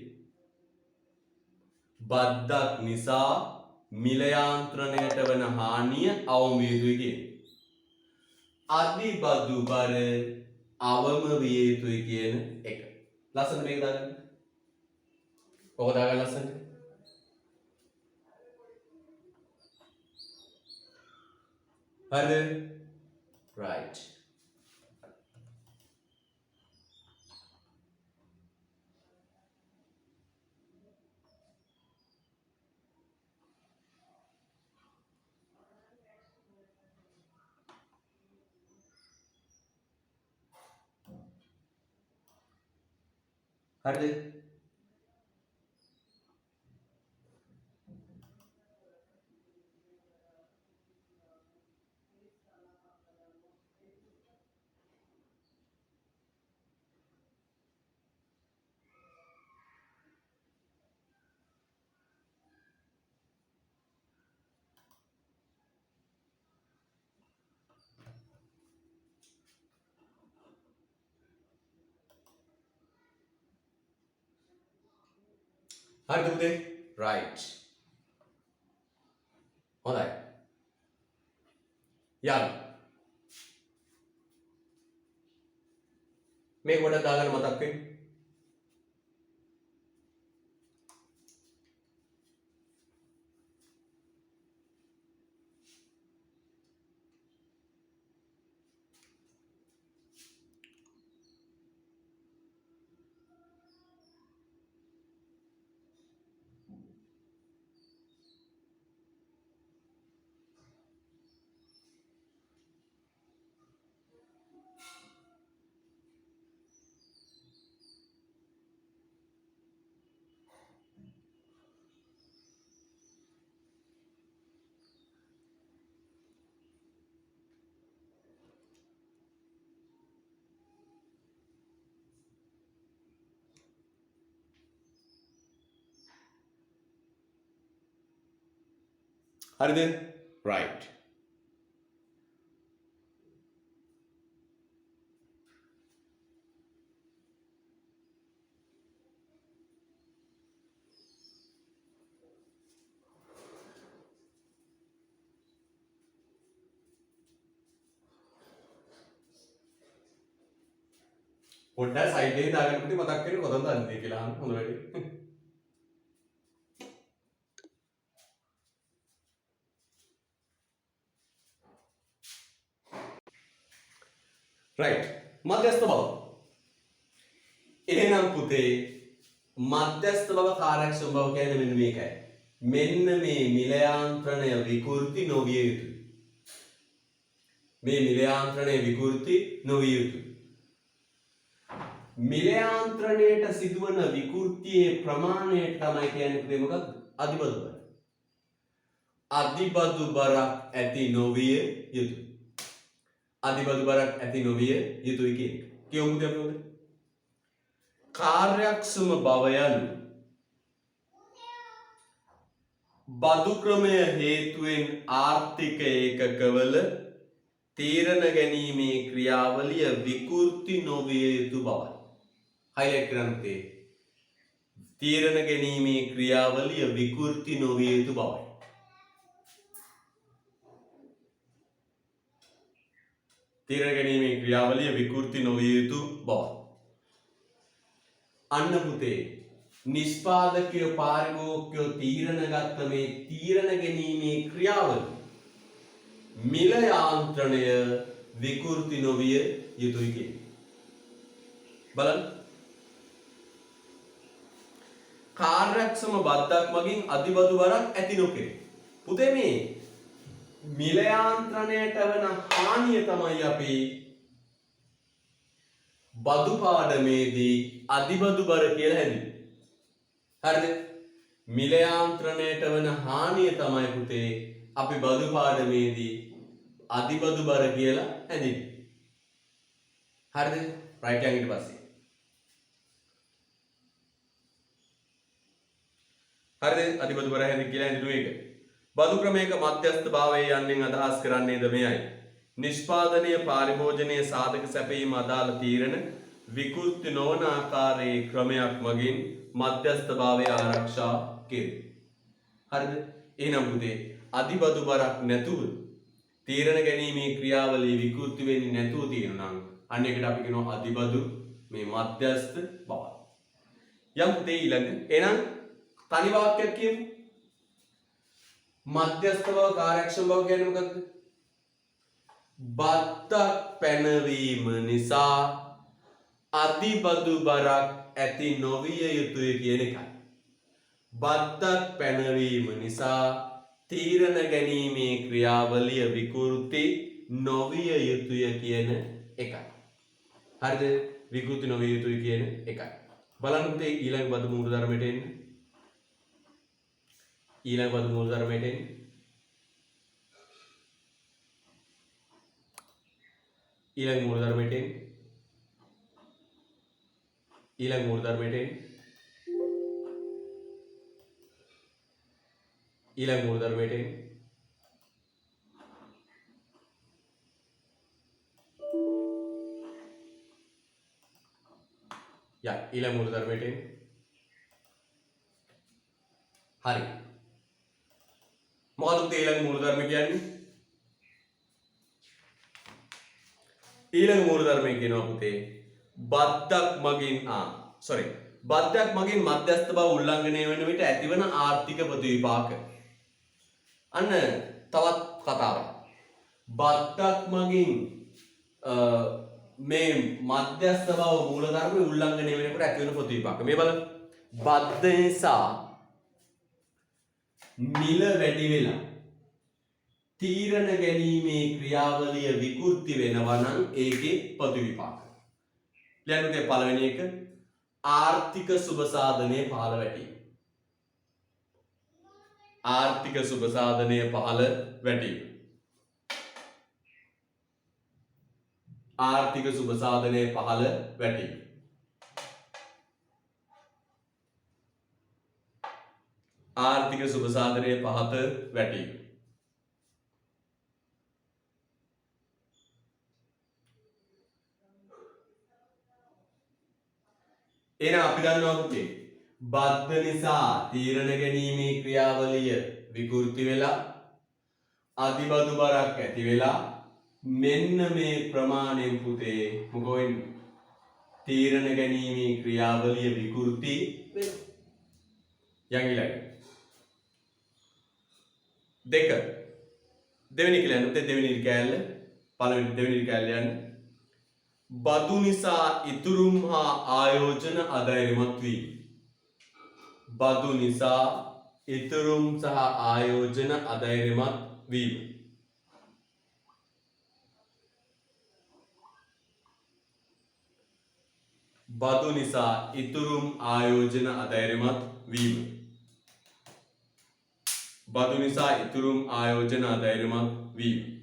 බද්දක් නිසා මිල යාන්ත්‍රණයට වන හානිය අවම විය යුතුයි කියන්නේ. අධි බදු බර අවම විය යුතුයි කියන එක. ලස්සන මේක දාගන්න. කොහොමද දාගන්න ලස්සනට? හරිද? right. හරිද? හරිද පුතේ? right. හොඳයි. යන්න. මේක පොඩ්ඩක් දාගන්න මතක් වෙයි. හරිද? right. පොඩ්ඩක් සයිඩ් එකේ දාගන්න පුතේ මතක් වෙන්නේ කොතනද දන්නේ කියලා අහන්න හොඳ වැඩේ. right. මධ්‍යස්ථ බව. එහෙනම් පුතේ මධ්‍යස්ථ බව කාර්යක්ෂම බව කියන්නේ මෙන්න මේකයි. මෙන්න මේ මිල යාන්ත්‍රණය විකෘති නොවිය යුතුයි. මේ මිල යාන්ත්‍රණය විකෘති නොවිය යුතුයි. මිල යාන්ත්‍රණයට සිදුවන විකෘතියේ ප්‍රමාණය තමයි කියන්නේ මොකක්ද? අධිබදු බර. අධිබදු බරක් ඇති නොවිය යුතුයි. අධිබදු බරක් ඇති නොවිය යුතුයි කියන එක. කියමුද අපි උදේ? කාර්යක්ෂම බව යනු බදු ක්‍රමය හේතුවෙන් ආර්ථික ඒකකවල තීරණ ගැනීමේ ක්‍රියාවලිය විකෘති නොවිය යුතු බවයි. highlight කරන්න තේ. තීරණ ගැනීමේ ක්‍රියාවලිය විකෘති නොවිය යුතු බවයි. තීරණ ගැනීමේ ක්‍රියාවලිය විකෘති නොවිය යුතු බවයි. අන්න පුතේ නිෂ්පාදකයෝ පාරිභෝගිකයෝ තීරණ ගත්ත මේ තීරණ ගැනීමේ ක්‍රියාවලිය මිල යාන්ත්‍රණය විකෘති නොවිය යුතුයි කියන්නේ. බලන්න. කාර්යක්ෂම බද්දක් මගින් අධිබදු බරක් ඇති නොකෙරේ. පුතේ මේ මිල යාන්ත්‍රණයට වන හානිය තමයි අපි බදු පාඩමේදී අධිබදු බර කියලා හැඳින්වන්නේ. හරිද? මිල යාන්ත්‍රණයට වන හානිය තමයි පුතේ අපි බදු පාඩමේදී අධිබදු බර කියලා හැඳින්වන්නේ. හරිද? රයිට් එකෙන් ඊට පස්සේ. හරිද? අධිබදු බර හැඳින් කියලා හැඳින්වුවේ ඒක. බදු ක්‍රමයක මධ්‍යස්ථ භාවය යන්නෙන් අදහස් කරන්නේද මෙයයි. නිෂ්පාදනීය පාරිභෝජනීය සාධක සැපයීම අදාළ තීරණ විකෘති නොවන ආකාරයේ ක්‍රමයක් මගින් මධ්‍යස්ථ භාවය ආරක්ෂා කෙරේ. හරිද? එහෙනම් පුතේ අධිබදු බරක් නැතුව තීරණ ගැනීමේ ක්‍රියාවලිය විකෘති වෙන්නේ නැතුව තියෙනවා නම් අන්න ඒකට අපි කියනවා අධිබදු මේ මධ්‍යස්ථ බව. යම් පුතේ ඊළඟ එහෙනම් තනි වාක්‍යයක් කියමු. මධ්‍යස්ථ බව කාර්යක්ෂම බව කියන්නේ මොකක්ද? බද්දක් පැනවීම නිසා අධිබදු බරක් ඇති නොවිය යුතුය කියන එකයි. බද්දක් පැනවීම නිසා තීරණ ගැනීමේ ක්‍රියාවලිය විකෘති නොවිය යුතුය කියන එකයි. හරිද? විකෘති නොවිය යුතුය කියන එකයි. බලන්න පුතේ ඊළඟ බදු මූල ධර්මයට එන්න. ඊළඟ බදු මූල ධර්මයට එන්න. ඊළඟ මූල ධර්මයට එන්න. ඊළඟ මූල ධර්මයට එන්න. ඊළඟ මූල ධර්මයට එන්න. ඊළඟ මූල ධර්මයට එන්න. හරි. මොකද ඊළඟ මූල ධර්ම කියන්නේ? ඊළඟ මූල ධර්මය කියනවා පුතේ බද්දක් මගින් බද්දක් මගින් මධ්‍යස්ථ බව උල්ලංඝනය වෙන විට ඇතිවන ආර්ථික ප්‍රතිවිපාක. අන්න තවත් කතාවක්. බද්දක් මගින් මේ මධ්‍යස්ථ බව මූල ධර්මයේ උල්ලංඝනය වෙනකොට ඇතිවන ප්‍රතිවිපාක. මේ බලන්න. බද්ද නිසා මිල වැඩි වෙලා තීරණ ගැනීමේ ක්‍රියාවලිය විකෘති වෙනවා නම් ඒකේ ප්‍රතිවිපාක. ලියන්නකේ පළවෙනි එක ආර්ථික සුබ සාධනයේ පහළ වැටීම. ආර්ථික සුබ සාධනයේ පහළ වැටීම. ආර්ථික සුබ සාධනයේ පහළ වැටීම. ආර්ථික සුබ සාධනයේ පහත වැටීම. එහෙනම් අපි දන්නවා පුතේ බද්ද නිසා තීරණ ගැනීමේ ක්‍රියාවලිය විකෘති වෙලා අධිබදු බරක් ඇති වෙලා මෙන්න මේ ප්‍රමාණයෙන් පුතේ මොකෝ වෙන්නේ තීරණ ගැනීමේ ක්‍රියාවලිය විකෘති වෙනවා. යංගිලයි දෙක දෙවෙනි කියලා යන්නේ දෙවෙනි කෑල්ල පළවෙනි දෙවෙනි කෑල්ල යන්නේ බදු නිසා ඉතුරුම් හා ආයෝජන අධෛර්යමත් වීම. බදු නිසා ඉතුරුම් සහ ආයෝජන අධෛර්යමත් වීම. බදු නිසා ඉතුරුම් ආයෝජන අධෛර්යමත් වීම. බදු නිසා ඉතුරුම් ආයෝජන අධෛර්යමත් වීම.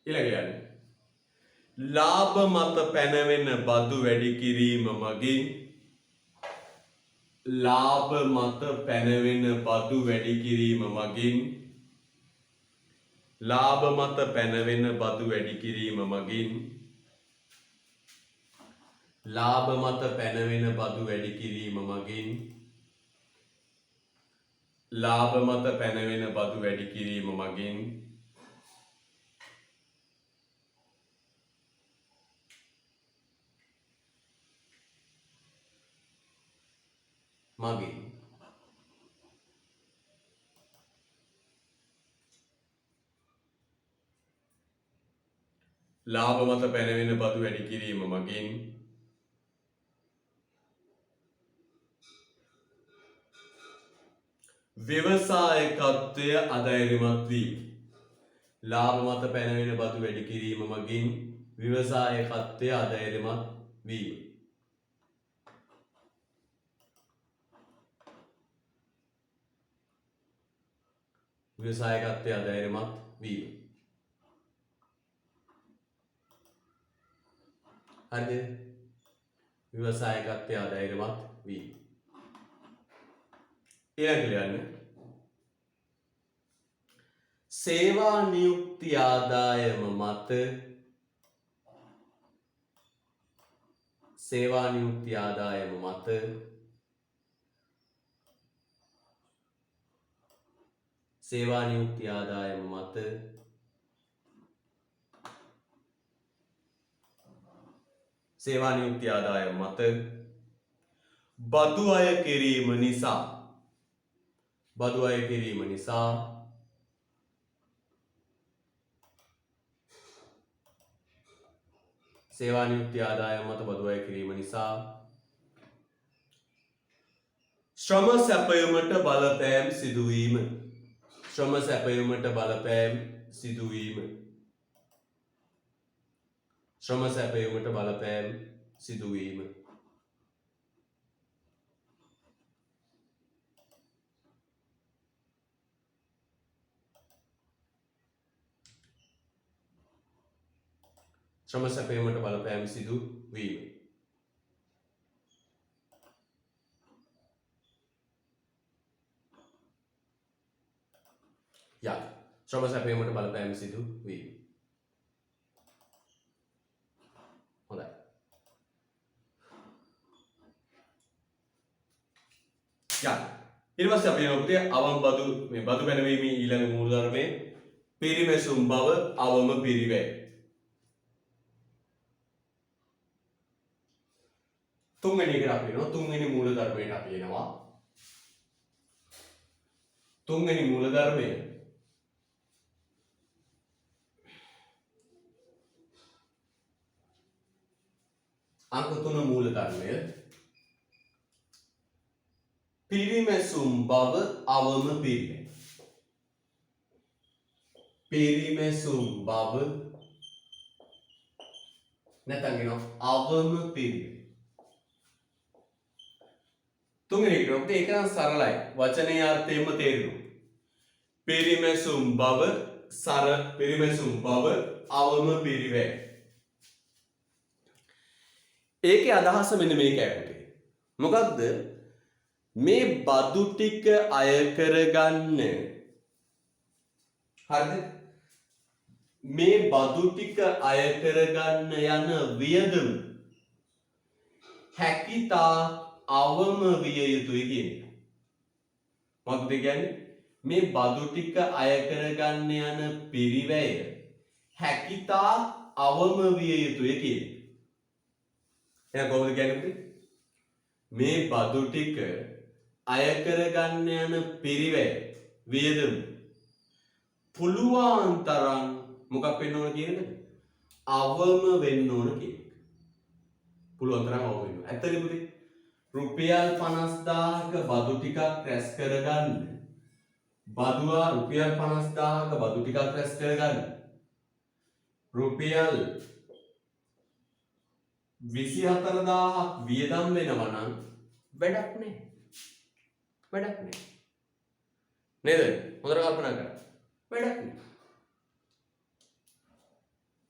ඊළඟ යන්නේ ලාභ මත පැනවෙන බදු වැඩි කිරීම මගින් ලාභ මත පැනවෙන බදු වැඩි කිරීම මගින් ලාභ මත පැනවෙන බදු වැඩි කිරීම මගින් ලාභ මත පැනවෙන බදු වැඩි කිරීම මගින් ලාභ මත පැනවෙන බදු වැඩි කිරීම මගින් ලාභ මත පැනවෙන බදු වැඩි කිරීම මගින් ව්‍යවසායකත්වය අධෛර්යමත් වීම. ලාභ මත පැනවෙන බදු වැඩි කිරීම මගින් ව්‍යවසායකත්වය අධෛර්යමත් වීම. ව්‍යවසායකත්වය අධෛර්යමත් වීම. හරිද? ව්‍යවසායකත්වය අධෛර්යමත් වීම. ඊළඟට සේවා නියුක්ති ආදායම මත සේවා නියුක්ති ආදායම මත සේවා නියුක්ති ආදායම මත සේවා නියුක්ති ආදායම මත බදු අය කිරීම නිසා බදු අය කිරීම නිසා සේවා නියුක්ති ආදායම මත බදු අය කිරීම නිසා ශ්‍රම සැපයීමට බලපෑම් සිදුවීම. ශ්‍රම සැපයීමට බලපෑම් සිදුවීම. ශ්‍රම සැපයීමට බලපෑම් සිදුවීම. ශ්‍රම සැපයීමට බලපෑම් සිදුවීම. ශ්‍රම සැපයීමට බලපෑම් සිදුවීම. හොඳයි. ඊට පස්සේ අපි යනවා පුතේ අවම් බදු මේ බදු පැනවීමේ ඊළඟ මූලධර්මයේ පිරිමැසුම් බව අවම පිරිවැය. තුන්වෙනි එකට අපි එනවා තුන්වෙනි මූලධර්මයට අපි එනවා. තුන්වෙනි මූලධර්මය අංක 3 මූලධර්මය පිරිමැසුම් බව අවම පිරිවැය. පිරිමැසුම් බව නැත්නම් කියනවා අවම පිරිවැය. තුන්වෙනි එකට ඔබට ඒක නම් සරලයි. වචනේ අර්ථයෙන්ම තේරෙනවා. පිරිමැසුම් බව පිරිමැසුම් බව අවම පිරිවැය. ඒකේ අදහස මෙන්න මේකයි පුතේ. මොකද්ද? මේ බදු ටික අය කරගන්න හරිද? මේ බදු ටික අය කරගන්න යන වියදම හැකිතා අවම විය යුතුයි කියන එක. මොකද කියන්නේ? මේ බදු ටික අය කරගන්න යන පිරිවැය හැකිතා අවම විය යුතුය කියන එක. එහෙනම් කොහොමද කියන්නේ පුතේ? මේ බදු ටික අය කරගන්න යන පිරිවැය වියදම පුළුවන් තරම් මොකක් වෙන්න ඕන කියන එකද? අවම වෙන්න ඕන කියන එක. පුළුවන් තරම් අවම වෙන්න ඕන. ඇත්තද පුතේ? රුපියල් 50000ක බදු ටිකක් රැස් කරගන්න බදුවා රුපියල් 50000ක බදු ටිකක් රැස් කරගන්න රුපියල් 24000ක් වියදම් වෙනවා නම් වැඩක් නෑ. වැඩක් නෑ. නේද? හොඳට කල්පනා කරන්න. වැඩක් නෑ.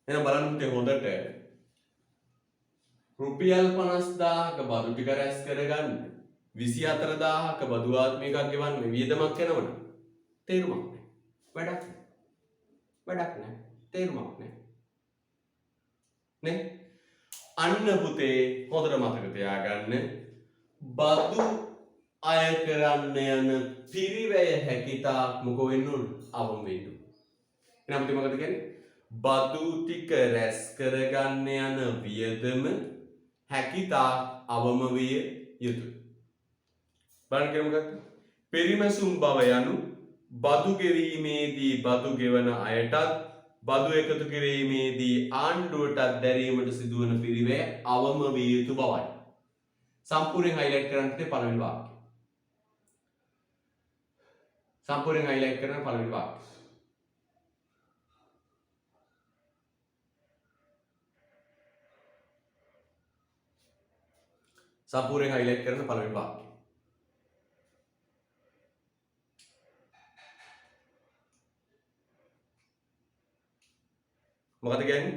එහෙනම් බලන්න පුතේ හොඳට රුපියල් 50000ක බදු ටික රැස් කරගන්න 24000ක බදු ආත්මිකක් ගෙවන්න වියදමක් යනවනම් තේරුමක් නෑ. වැඩක් නෑ. වැඩක් නෑ. තේරුමක් නෑ. නේ? අන්න පුතේ හොඳට මතක තියාගන්න බදු අය කරන්න යන පිරිවැය හැකිතා මොකෝ වෙන්න ඕන? අවම වෙන්න ඕන. එහෙනම් පුතේ මොකද කියන්නේ? බදු ටික රැස් කරගන්න යන වියදම හැකිතා අවම විය යුතුය. බලන්න කියමු මොකක්ද? පරිමසුම් බව යනු බදු ගෙවීමේදී බදු ගෙවන අයටත් බදු එකතු කිරීමේදී ආණ්ඩුවටත් දැරීමට සිදුවන පිරිවැය අවම විය යුතු බවයි. සම්පූර්ණයෙන් හයිලයිට් කරන්න පළවෙනි වාක්‍යය. සම්පූර්ණයෙන් හයිලයිට් කරන පළවෙනි වාක්‍යය. සම්පූර්ණයෙන් හයිලයිට් කරන පළවෙනි වාක්‍යය. මොකද කියන්නේ?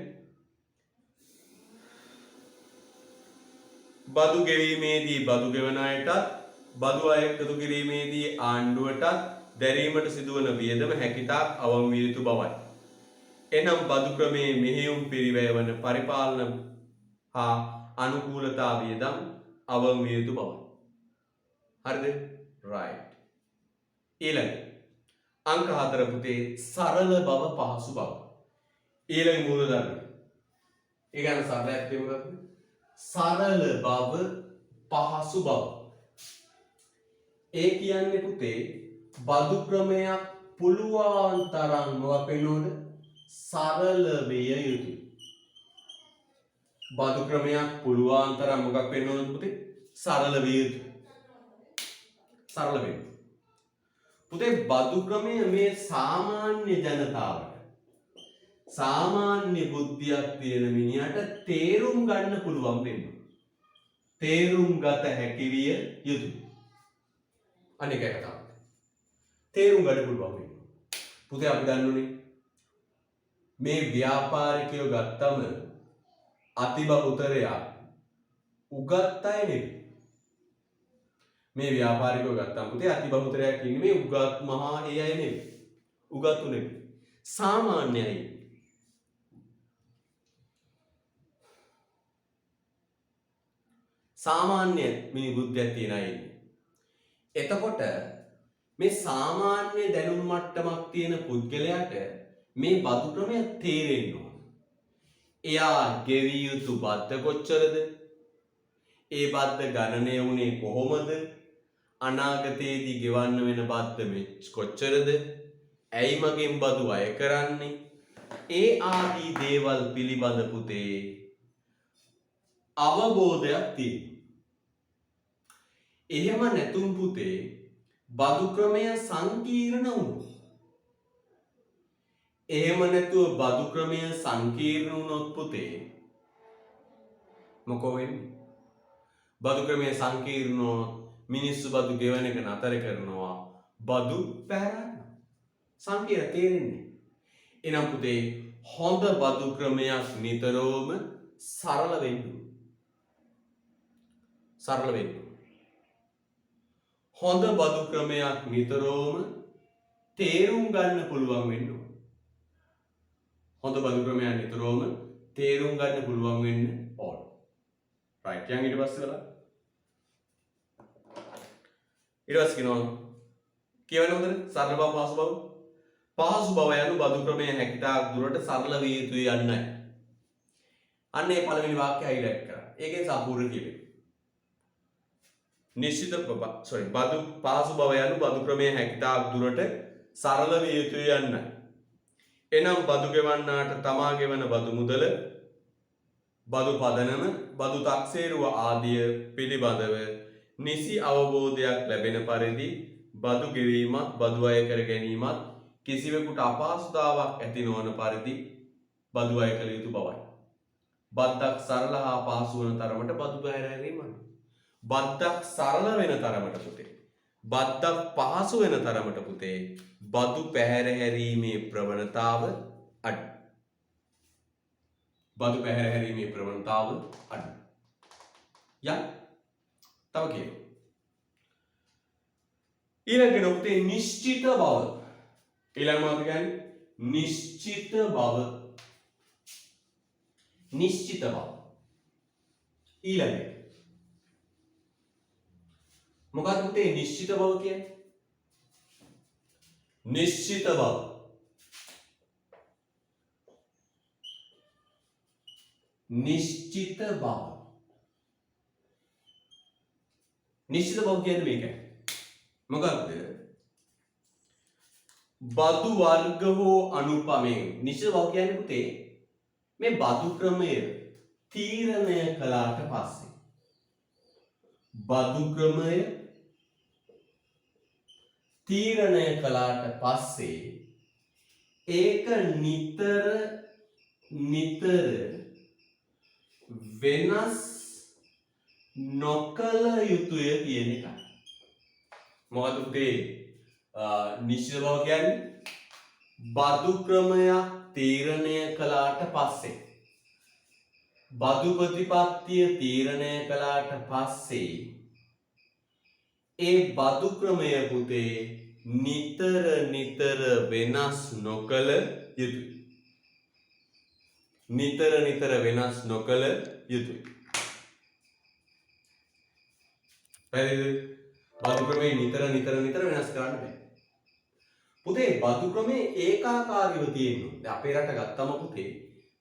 බදු ගෙවීමේදී බදු ගෙවන අයටත් බදු අය එකතු කිරීමේදී ආණ්ඩුවටත් දැරීමට සිදුවන වියදම හැකිතාක් අවම විය යුතු බවයි. එනම් බදු ක්‍රමයේ මෙහෙයුම් පිරිවැය වන පරිපාලන හා අනුකූලතා වියදම් අවම විය යුතු බවයි. හරිද? right. ඊළඟ අංක 4 පුතේ සරල බව පහසු බව. ඊළඟ මූලධර්ම. ඒ කියන්නේ සරලයක් තියමුද? සරල බව පහසු බව. ඒ කියන්නේ පුතේ බදු ක්‍රමයක් පුළුවන් තරම් මොකක් වෙන්න ඕනද? සරල විය යුතුයි. බදු ක්‍රමයක් පුළුවන් තරම් මොකක් වෙන්න ඕනද පුතේ? සරල විය යුතුයි. සරල වෙන්න. පුතේ බදු ක්‍රමය මේ සාමාන්‍ය ජනතාවට සාමාන්‍ය බුද්ධියක් තියෙන මිනිහට තේරුම් ගන්න පුළුවන් වෙන්න. තේරුම් ගත හැකි විය යුතුයි. අනික එක තමයි. තේරුම් ගන්න පුළුවන් වෙන්න. පුතේ අපි දන්නුනේ මේ ව්‍යාපාරිකයෝ ගත්තම අතිබහුතරයා උගත් අය නෙවෙයි. මේ ව්‍යාපාරිකයෝ ගත්තම පුතේ අතිබහුතරයක් ඉන්නේ මේ උගත් මහා ඒ අය නෙවෙයි. උගත්තු නෙවෙයි. සාමාන්‍ය අය. සාමාන්‍ය මිනි බුද්ධියක් තියන අය ඉන්නේ. එතකොට මේ සාමාන්‍ය දැනුම් මට්ටමක් තියෙන පුද්ගලයාට මේ බදු ක්‍රමය තේරෙන්න ඕන. එයා ගෙවිය යුතු බද්ද කොච්චරද? ඒ බද්ද ගණනය වුණේ කොහොමද? අනාගතයේදී ගෙවන්න වෙන බද්ද කොච්චරද? ඇයි මගෙන් බදු අය කරන්නේ? ඒ ආදී දේවල් පිළිබඳ පුතේ අවබෝධයක් තියෙනවා. එහෙම නැතුම් පුතේ බදු ක්‍රමය සංකීර්ණ වුණොත් එහෙම නැතුව බදු ක්‍රමය සංකීර්ණ වුණොත් පුතේ මොකෝ වෙන්නේ? බදු ක්‍රමය සංකීර්ණ වුණොත් මිනිස්සු බදු ගෙවන එක නතර කරනවා. බදු පැහැරෙනවා. සංකීර්ණ තේරෙන්නේ. එනම් පුතේ හොඳ බදු ක්‍රමයක් නිතරම සරල වෙන්න. සරල වෙන්න. හොඳ බදු ක්‍රමයක් නිතරම තේරුම් ගන්න පුළුවන් වෙන්න. හොඳ බදු ක්‍රමයක් නිතරම තේරුම් ගන්න පුළුවන් වෙන්න ඕන. right යන් ඊට පස්සේ බලන්න. ඊට පස්සේ කියනවා කියවන හොඳට සරල බව පහසු බව. පහසු බව යනු බදු ක්‍රමයේ හැකියතාක් දුරට සරල විය යුතුයි යන්නයි. අන්න ඒ පළවෙනි වාක්‍යය highlight කරා. ඒකෙන් සම්පූර්ණ කියවෙන්නේ. බදු පහසු බව යනු බදු ක්‍රමයේ හැකියතාක් දුරට සරල විය යුතුයි යන්නයි. එනම් බදු ගෙවන්නාට තමා ගෙවන බදු මුදල, බදු පදනම, බදු තක්සේරුව ආදිය පිළිබඳව නිසි අවබෝධයක් ලැබෙන පරිදි බදු ගෙවීමත් බදු අය කර ගැනීමත් කිසිවෙකුට අපහසුතාවක් ඇති නොවන පරිදි බදු අය කළ යුතු බවයි. බද්දක් සරල හා පහසු වන තරමට බදු පැහැරීම. බද්දක් සරල වෙන තරමට පුතේ. බද්දක් පහසු වෙන තරමට පුතේ බදු පැහැරීමේ ප්‍රවණතාව අඩු. බදු පැහැරීමේ ප්‍රවණතාව අඩු. යම් තව කියමු. ඊළඟට පුතේ නිශ්චිත බව. ඊළඟ මොකක්ද කියන්නේ? නිශ්චිත බව. නිශ්චිත බව. ඊළඟ මොකක්ද පුතේ නිශ්චිත බව කියන්නේ? නිශ්චිත බව. නිශ්චිත බව. නිශ්චිත බව කියන්නේ මේකයි. මොකක්ද? බදු වර්ග හෝ අනුපමයෙන් නිශ්චිත බව කියන්නේ පුතේ මේ බදු ක්‍රමය තීරණය කළාට පස්සේ බදු ක්‍රමය තීරණය කළාට පස්සේ ඒක නිතර වෙනස් නොකළ යුතුය කියන එකයි. මොකද පුතේ නිශ්චිත බව කියන්නේ බදු ක්‍රමයක් තීරණය කළාට පස්සේ බදු ප්‍රතිපත්තිය තීරණය කළාට පස්සේ ඒ බදු ක්‍රමය පුතේ නිතර වෙනස් නොකළ යුතුයි. නිතර වෙනස් නොකළ යුතුයි. පැහැදිලිද? බදු ක්‍රමේ නිතර වෙනස් කරන්න බෑ. පුතේ බදු ක්‍රමේ ඒකාකාරීව තියෙනවා. දැන් අපේ රට ගත්තම පුතේ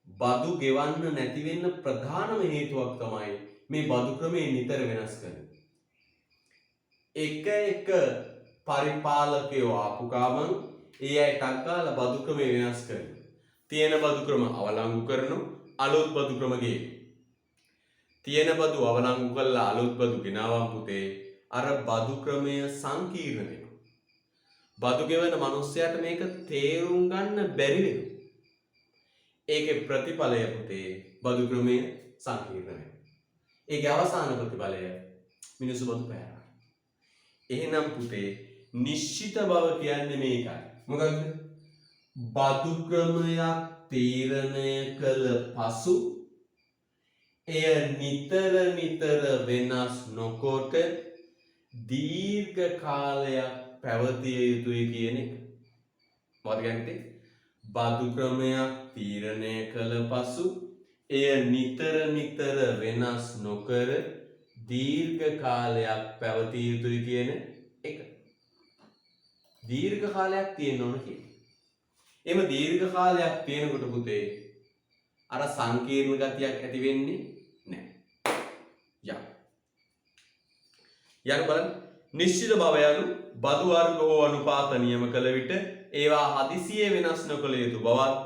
බදු ගෙවන්න නැති වෙන්න ප්‍රධානම හේතුවක් තමයි මේ බදු ක්‍රමේ නිතර වෙනස් කරන. එක පරිපාලකයෝ ආපු ගමන් ඒ අය ටක්කාලා බදු ක්‍රමේ වෙනස් කරනවා. තියෙන බදු ක්‍රම අවලංගු කරනවා, අලුත් බදු ක්‍රම ගේනවා. තියෙන බදු අවලංගු කරලා අලුත් බදු ගෙනාවම් පුතේ අර බදු ක්‍රමය සංකීර්ණ වෙනවා. බදු ගෙවන මිනිස්සයාට මේක තේරුම් ගන්න බැරි වෙනවා. ඒකේ ප්‍රතිඵලය පුතේ බදු ක්‍රමය සංකීර්ණ වෙනවා. ඒකේ අවසාන ප්‍රතිඵලය මිනිස්සු බදු පැහැරෙනවා. එහෙනම් පුතේ නිශ්චිත බව කියන්නේ මේකයි. මොකක්ද? බදු ක්‍රමයක් තීරණය කළ පසු එය නිතර වෙනස් නොකොට දීර්ඝ කාලයක් පැවතිය යුතුයි කියන එක. මොකද කියන්නේ? බදු ක්‍රමයක් තීරණය කළ පසු එය නිතර වෙනස් නොකර දීර්ඝ කාලයක් පැවතිය යුතුයි කියන එක. දීර්ඝ කාලයක් තියෙන්න ඕන කියන්නේ. එම දීර්ඝ කාලයක් තියෙනකොට පුතේ අර සංකීර්ණ ගතියක් ඇති වෙන්නේ නැහැ. යන්න බලන්න. නිශ්චිත බව යනු බදු වර්ග හෝ අනුපාත නියම කළ විට ඒවා හදිසියේ වෙනස් නොකළ යුතු බවත්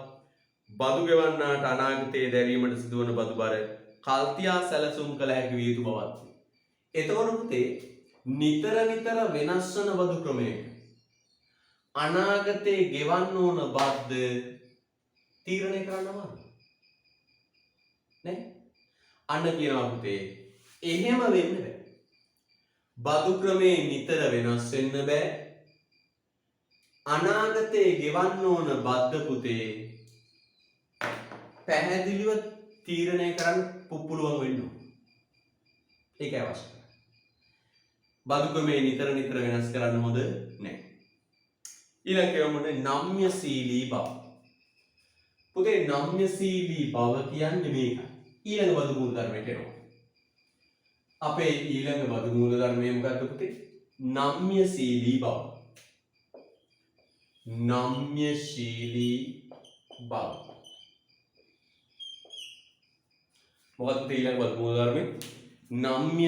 බදු ගෙවන්නාට අනාගතයේ දැරීමට සිදුවන බදු බර කල්තියා සැලසුම් කළ හැකි විය යුතු බවත්. එතකොට පුතේ නිතර වෙනස් වන බදු ක්‍රමයක අනාගතයේ ගෙවන්න ඕන බද්ද තීරණය කරන්න අමාරුයි. නේ? අන්න කියනවා පුතේ එහෙම වෙන්න බෑ. බදු ක්‍රමේ නිතර වෙනස් වෙන්න බෑ. අනාගතයේ ගෙවන්න ඕන බද්ද පුතේ පැහැදිලිව තීරණය කරන්න පුළුවන් වෙන්න ඕන. ඒක අවශ්‍යයි. බදු ක්‍රමේ නිතර වෙනස් කරන්න හොඳ නැහැ. ඊළඟට නම්‍යශීලී බව. පුතේ නම්‍යශීලී බව කියන්නේ මේකයි. ඊළඟ බදු මූල ධර්මයට එනවා. අපේ ඊළඟ බදු මූල ධර්මය මොකක්ද පුතේ? නම්‍යශීලී බව. නම්‍යශීලී බව. මොකක්ද ඊළඟ පද මූල ධර්මයේ? නම්‍ය